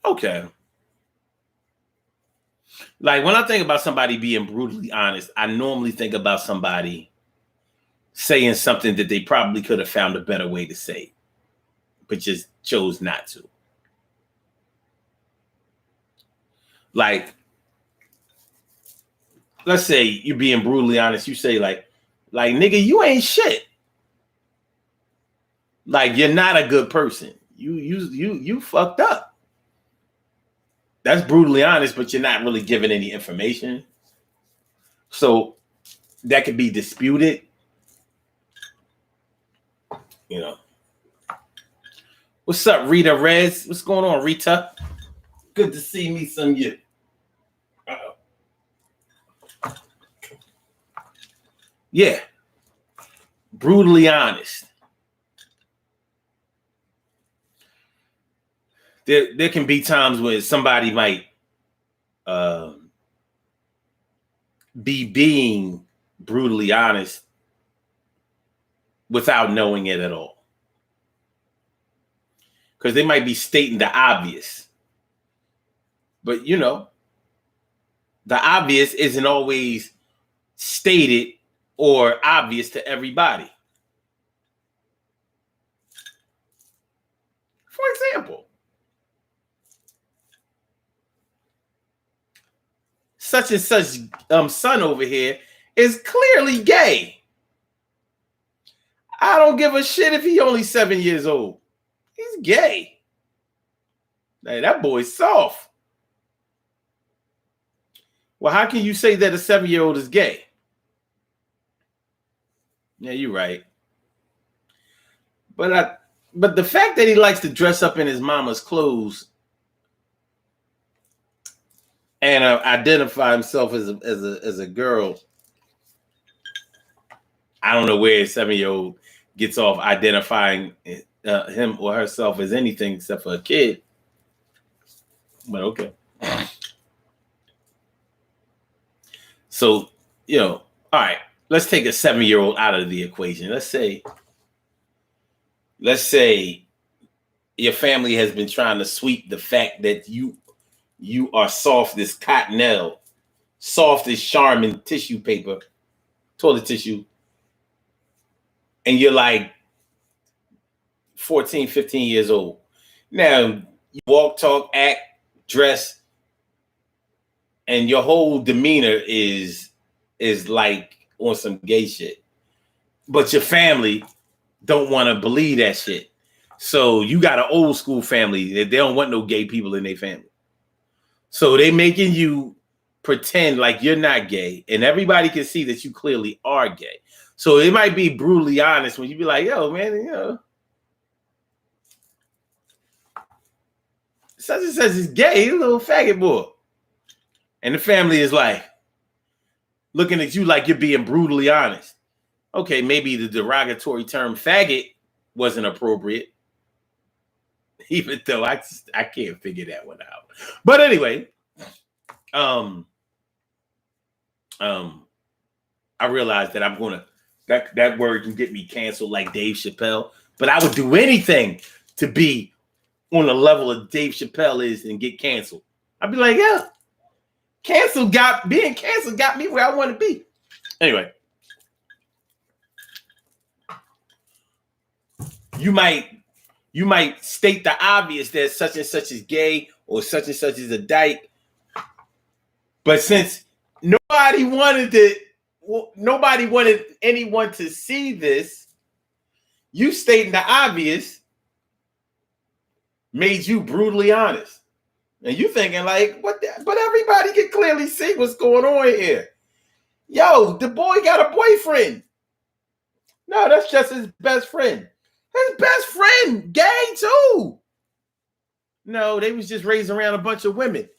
Okay. Like when I think about somebody being brutally honest, I normally think about somebody saying something that they probably could have found a better way to say, but just chose not to. Like, let's say you're being brutally honest. You say like, nigga, you ain't shit. Like, you're not a good person. You fucked up. That's brutally honest, but you're not really giving any information. So that could be disputed. What's up, Rita Rez? What's going on, Rita? Good to see me some you. Yeah. Brutally honest. There can be times when somebody might be being brutally honest without knowing it at all. Because they might be stating the obvious. But, the obvious isn't always stated or obvious to everybody. For example, such and such son over here is clearly gay. I don't give a shit if he only 7 years old. He's gay. Hey, that boy's soft. Well, how can you say that a 7-year-old is gay? Yeah, you're right. But the fact that he likes to dress up in his mama's clothes and identify himself as a girl, I don't know where a 7-year-old gets off identifying him or herself as anything except for a kid. But okay. So, all right, let's take a 7-year-old out of the equation. Let's say your family has been trying to sweep the fact that you are soft as cottonelle, soft as Charmin tissue paper, toilet tissue, and you're like 14, 15 years old. Now, you walk, talk, act, dress, and your whole demeanor is like on some gay shit. But your family don't want to believe that shit. So you got an old school family that they don't want no gay people in their family. So they making you pretend like you're not gay, and everybody can see that you clearly are gay. So it might be brutally honest when you be like, yo, man, you know, such and such is gay, he's a little faggot boy. And the family is like looking at you like you're being brutally honest. Okay, maybe the derogatory term faggot wasn't appropriate, even though I can't figure that one out. But anyway, I realized that I'm gonna that word can get me canceled like Dave Chappelle, but I would do anything to be on the level of Dave Chappelle is and get canceled. I'd be like, yeah, being canceled got me where I want to be. Anyway, you might state the obvious that such and such is gay or such and such is a dyke, but since nobody wanted anyone to see this, you stating the obvious made you brutally honest. And you thinking like, but everybody can clearly see what's going on here. Yo, the boy got a boyfriend. No, that's just his best friend. His best friend, gay too. No, they was just raised around a bunch of women.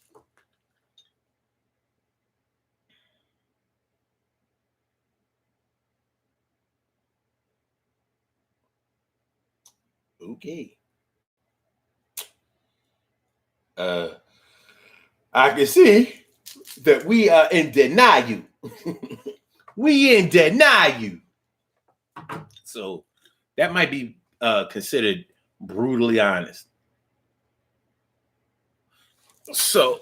Okay. I can see that we are in denial. We in denial. So that might be considered brutally honest. So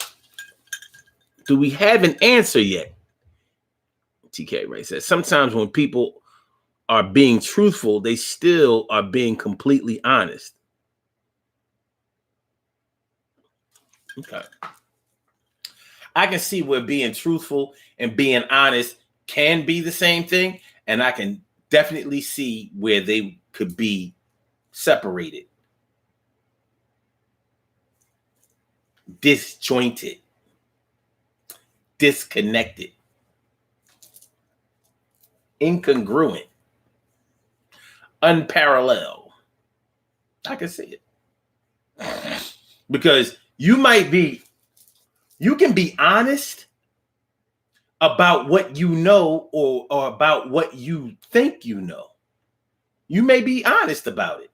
do we have an answer yet? TK Ray says sometimes when people are being truthful, they still are being completely honest. Okay. I can see where being truthful and being honest can be the same thing, and I can definitely see where they could be separated, disjointed, disconnected, incongruent, unparalleled. I can see it. Because you can be honest about what you know or about what you think you know. You may be honest about it.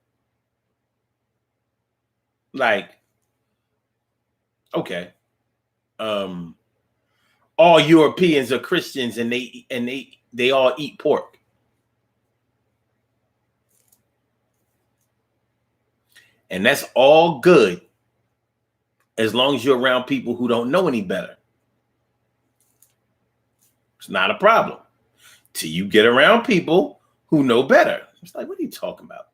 Like, okay, all Europeans are Christians and they all eat pork. And that's all good as long as you're around people who don't know any better. It's not a problem till you get around people who know better. It's like, what are you talking about?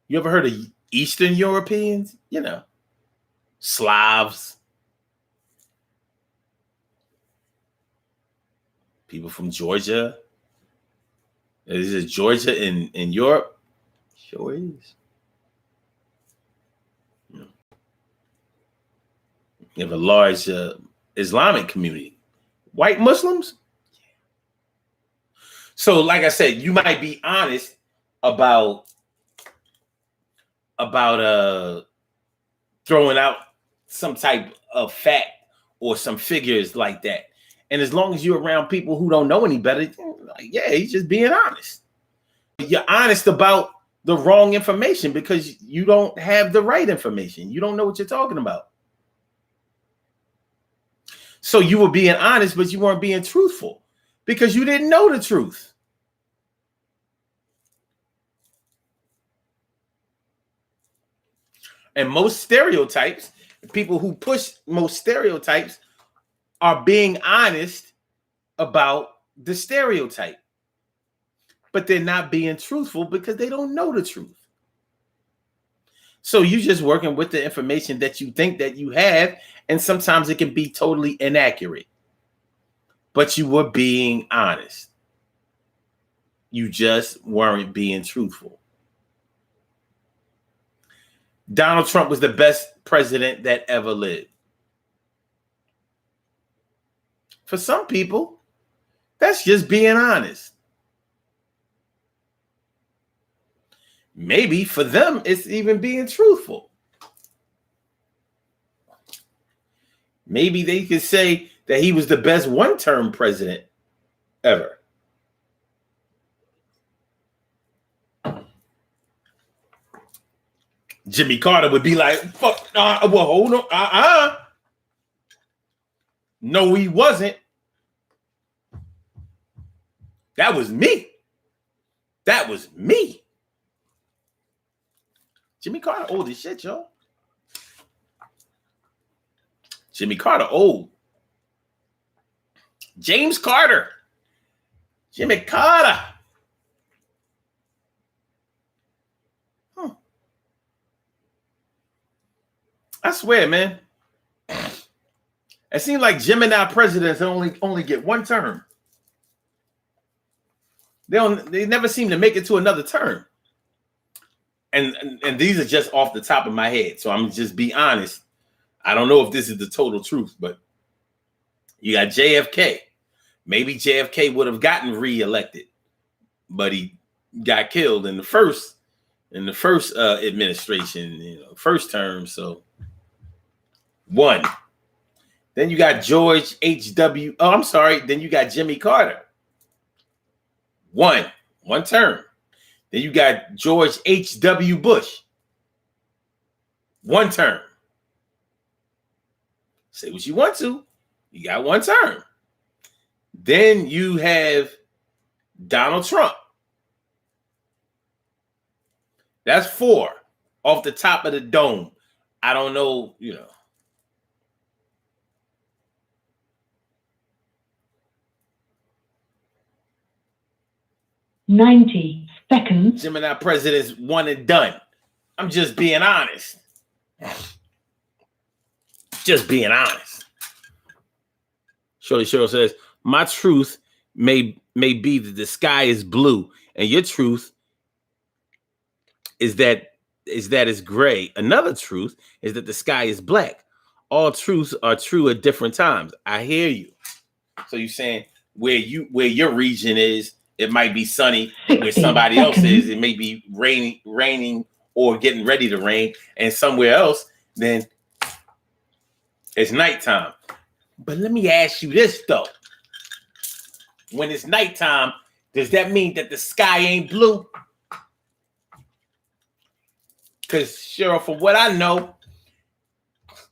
You ever heard of Eastern Europeans? You know, Slavs, people from Georgia. Is it Georgia in Europe? Sure is. You have a large Islamic community. White Muslims? So, like I said, you might be honest about throwing out some type of fact or some figures like that. And as long as you're around people who don't know any better, like, yeah, he's just being honest. You're honest about the wrong information because you don't have the right information. You don't know what you're talking about. So you were being honest, but you weren't being truthful because you didn't know the truth. And most stereotypes, people who push most stereotypes are being honest about the stereotype, but they're not being truthful because they don't know the truth. So you just working with the information that you think that you have, and sometimes it can be totally inaccurate. But you were being honest. You just weren't being truthful. Donald Trump was the best president that ever lived. For some people, that's just being honest. Maybe for them, it's even being truthful. Maybe they could say that he was the best one-term president ever. Jimmy Carter would be like, fuck, well, hold on, No, he wasn't. That was me. That was me. Jimmy Carter old as shit, y'all. Jimmy Carter old. James Carter. Jimmy Carter. I swear, man. It seems like Gemini presidents only get one term. They never seem to make it to another term. And these are just off the top of my head. So I'm just be honest. I don't know if this is the total truth, but you got JFK. Maybe JFK would have gotten reelected, but he got killed in the first administration, first term. So one. Then you got George H.W. Oh, I'm sorry. Then you got Jimmy Carter. One term. Then you got George H.W. Bush. One term. Say what you want to. You got one term. Then you have Donald Trump. That's 4 off the top of the dome. I don't know, 90 seconds. Gemini president's one and done. I'm just being honest. Just being honest. Shirley Cheryl says, my truth may be that the sky is blue, and your truth is that it's gray. Another truth is that the sky is black. All truths are true at different times. I hear you. So you're saying where your region is, it might be sunny. Where somebody else is, it may be raining or getting ready to rain. And somewhere else, then it's nighttime. But let me ask you this, though. When it's nighttime, does that mean that the sky ain't blue? Because, Cheryl, from what I know,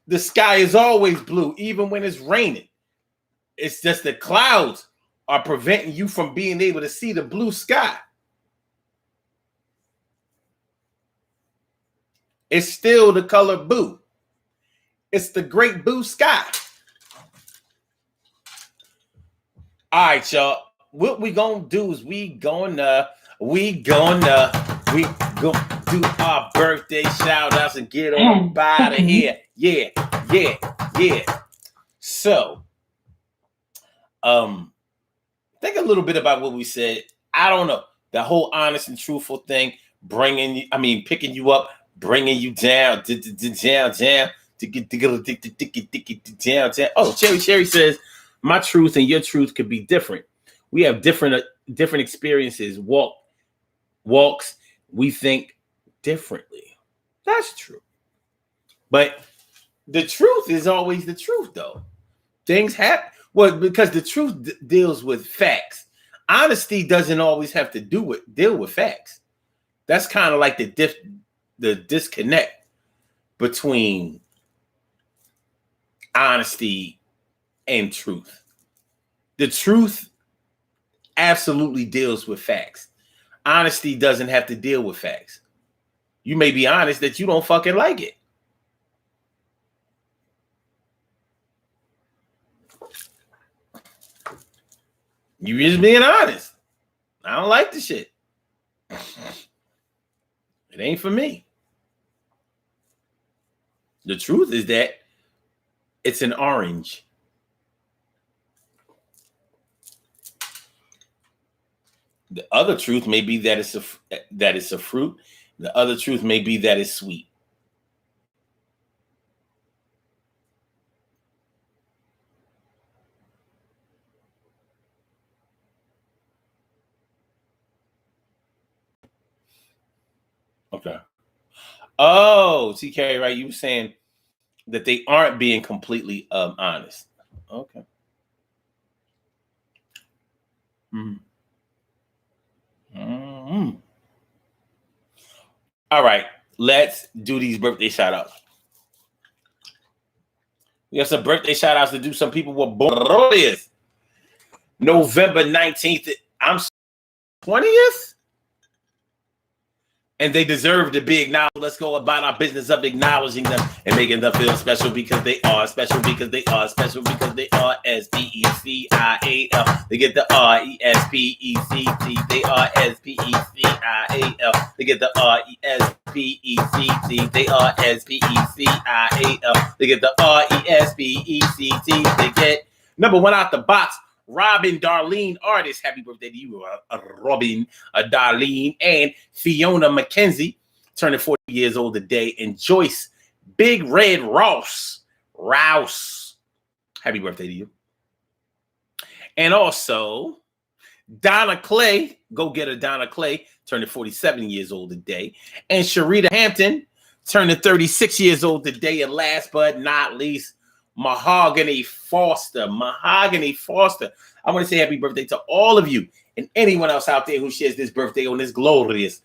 the sky is always blue, even when it's raining. It's just the clouds are preventing you from being able to see the blue sky. It's still the color blue. It's the great blue sky. All right, y'all. What we gonna do is we gonna do our birthday shout outs and get on out of here. Yeah. So, think a little bit about what we said. I don't know. The whole honest and truthful thing, picking you up, bringing you down, down. Oh, Cherry says, my truth and your truth could be different. We have different experiences, walks. We think differently. That's true. But the truth is always the truth, though. Things happen. Well, because the truth deals with facts. Honesty doesn't always have to deal with facts. That's kind of like the disconnect between honesty and truth. The truth absolutely deals with facts. Honesty doesn't have to deal with facts. You may be honest that you don't fucking like it. You just being honest. I don't like the shit. It ain't for me. The truth is that it's an orange. The other truth may be that it's a fruit. The other truth may be that it's sweet. Okay. Oh, TK, right? You were saying that they aren't being completely honest. Okay. Mm-hmm. All right, let's do these birthday shout outs. We have some birthday shout outs to do. Some people were born this November 19th. I'm 20th. And they deserve to be acknowledged. Let's go about our business of acknowledging them and making them feel special because they are special because they are special because they are SPECIAL. They get the RESPECT. They are SPECIAL. They get the RESPECT. They are SPECIAL. They get the RESPECT. They get number one out the box. Robin Darlene Artist, happy birthday to you, Robin Darlene, and Fiona McKenzie, turning 40 years old today, and Joyce Big Red Rouse, happy birthday to you. And also, Donna Clay, go get her Donna Clay, turning 47 years old today, and Sharita Hampton, turning 36 years old today, and last but not least, Mahogany Foster. I want to say happy birthday to all of you and anyone else out there who shares this birthday on this glorious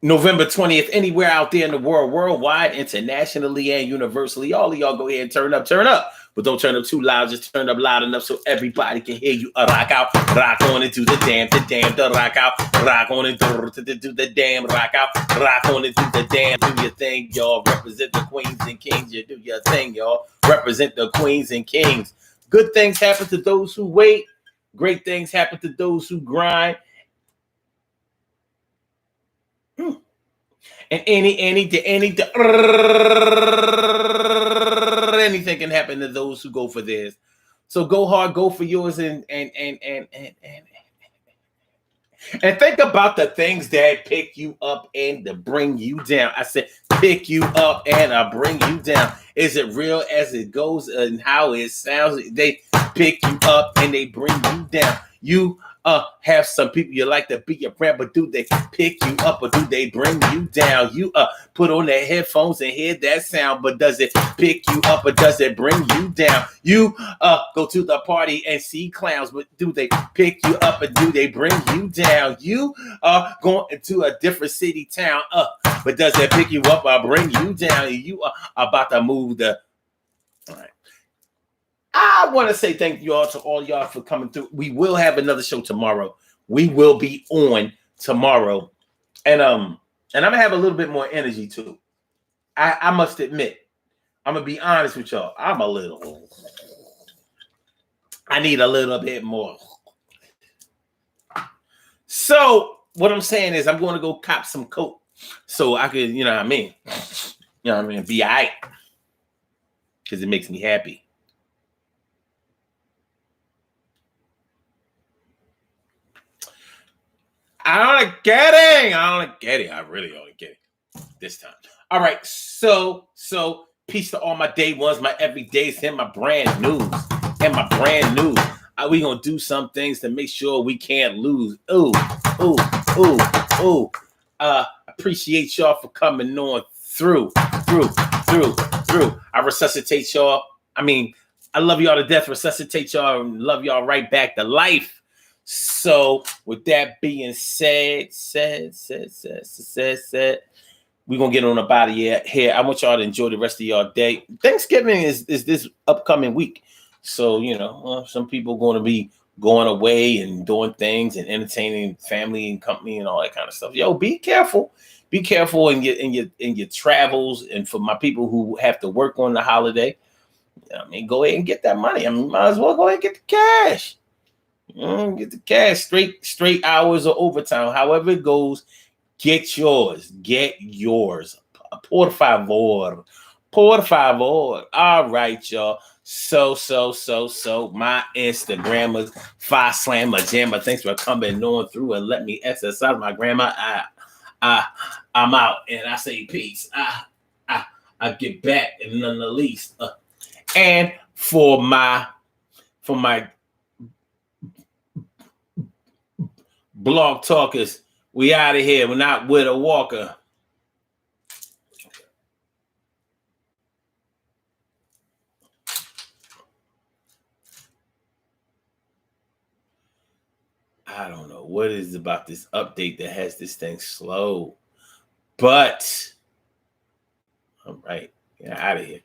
November 20th, anywhere out there in the world, worldwide, internationally, and universally. All of y'all go ahead and turn up. But don't turn up too loud. Just turn up loud enough so everybody can hear you. Rock out, rock on into the damn, the rock out, rock on into the damn, rock out, rock on into the damn. Do your thing, y'all. Represent the queens and kings. You do your thing, y'all. Represent the queens and kings. Good things happen to those who wait. Great things happen to those who grind. And anything can happen to those who go for theirs. So go hard, go for yours, and think about the things that pick you up and to bring you down. I said pick you up and bring you down. Is it real as it goes and how it sounds? They pick you up and they bring you down. You have some people you like to be your friend, but do they pick you up or do they bring you down? You put on their headphones and hear that sound, but does it pick you up or does it bring you down? You go to the party and see clowns, but do they pick you up or do they bring you down? You are going into a different city, town, but does it pick you up or bring you down? You are about to move the. All right. I want to say thank you all to all y'all for coming through. We will have another show tomorrow. We will be on tomorrow. And I'm gonna have a little bit more energy too. I must admit, I'm gonna be honest with y'all. I need a little bit more. So what I'm saying is I'm going to go cop some coke so I could, you know what I mean? Be all right. Because it makes me happy. I'm only kidding. I really only kidding this time. All right. So peace to all my day ones, my everydays, and my brand news. We gonna do some things to make sure we can't lose. Appreciate y'all for coming on through. I resuscitate y'all. I love y'all to death. Resuscitate y'all and love y'all right back to life. So with that being said, we're going to get on up out of here. I want y'all to enjoy the rest of y'all day. Thanksgiving is this upcoming week. So, some people going to be going away and doing things and entertaining family and company and all that kind of stuff. Yo, be careful. Be careful in your travels. And for my people who have to work on the holiday, go ahead and get that money. Might as well go ahead and get the cash. Get the cash, straight hours or overtime. However it goes, get yours. Get yours. Por favor. Por favor. All right, y'all. So. My Instagrammers, Fi Slammer Jammer. Thanks for coming on through and let me exercise my grammar. I'm out and I say peace. I get back and none the least. And for my blog talkers, we out of here. We're not with a Walker. I don't know what is about this update that has this thing slow, but all right, get out of here.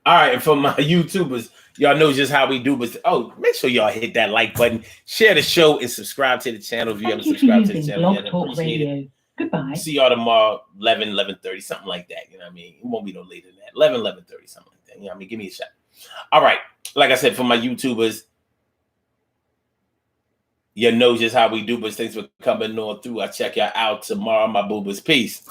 All right, and for my YouTubers, y'all know just how we do, but make sure y'all hit that like button, share the show, and subscribe to the channel if you haven't subscribed to the channel yet. Blog Talk Radio. Goodbye. See y'all tomorrow, 11:30, something like that. You know what I mean? It won't be no later than that. 11:30, something like that. You know what I mean? Give me a shot. All right. Like I said, for my YouTubers, you know just how we do, but thanks for coming on through. I'll check y'all out tomorrow, my boobas. Peace.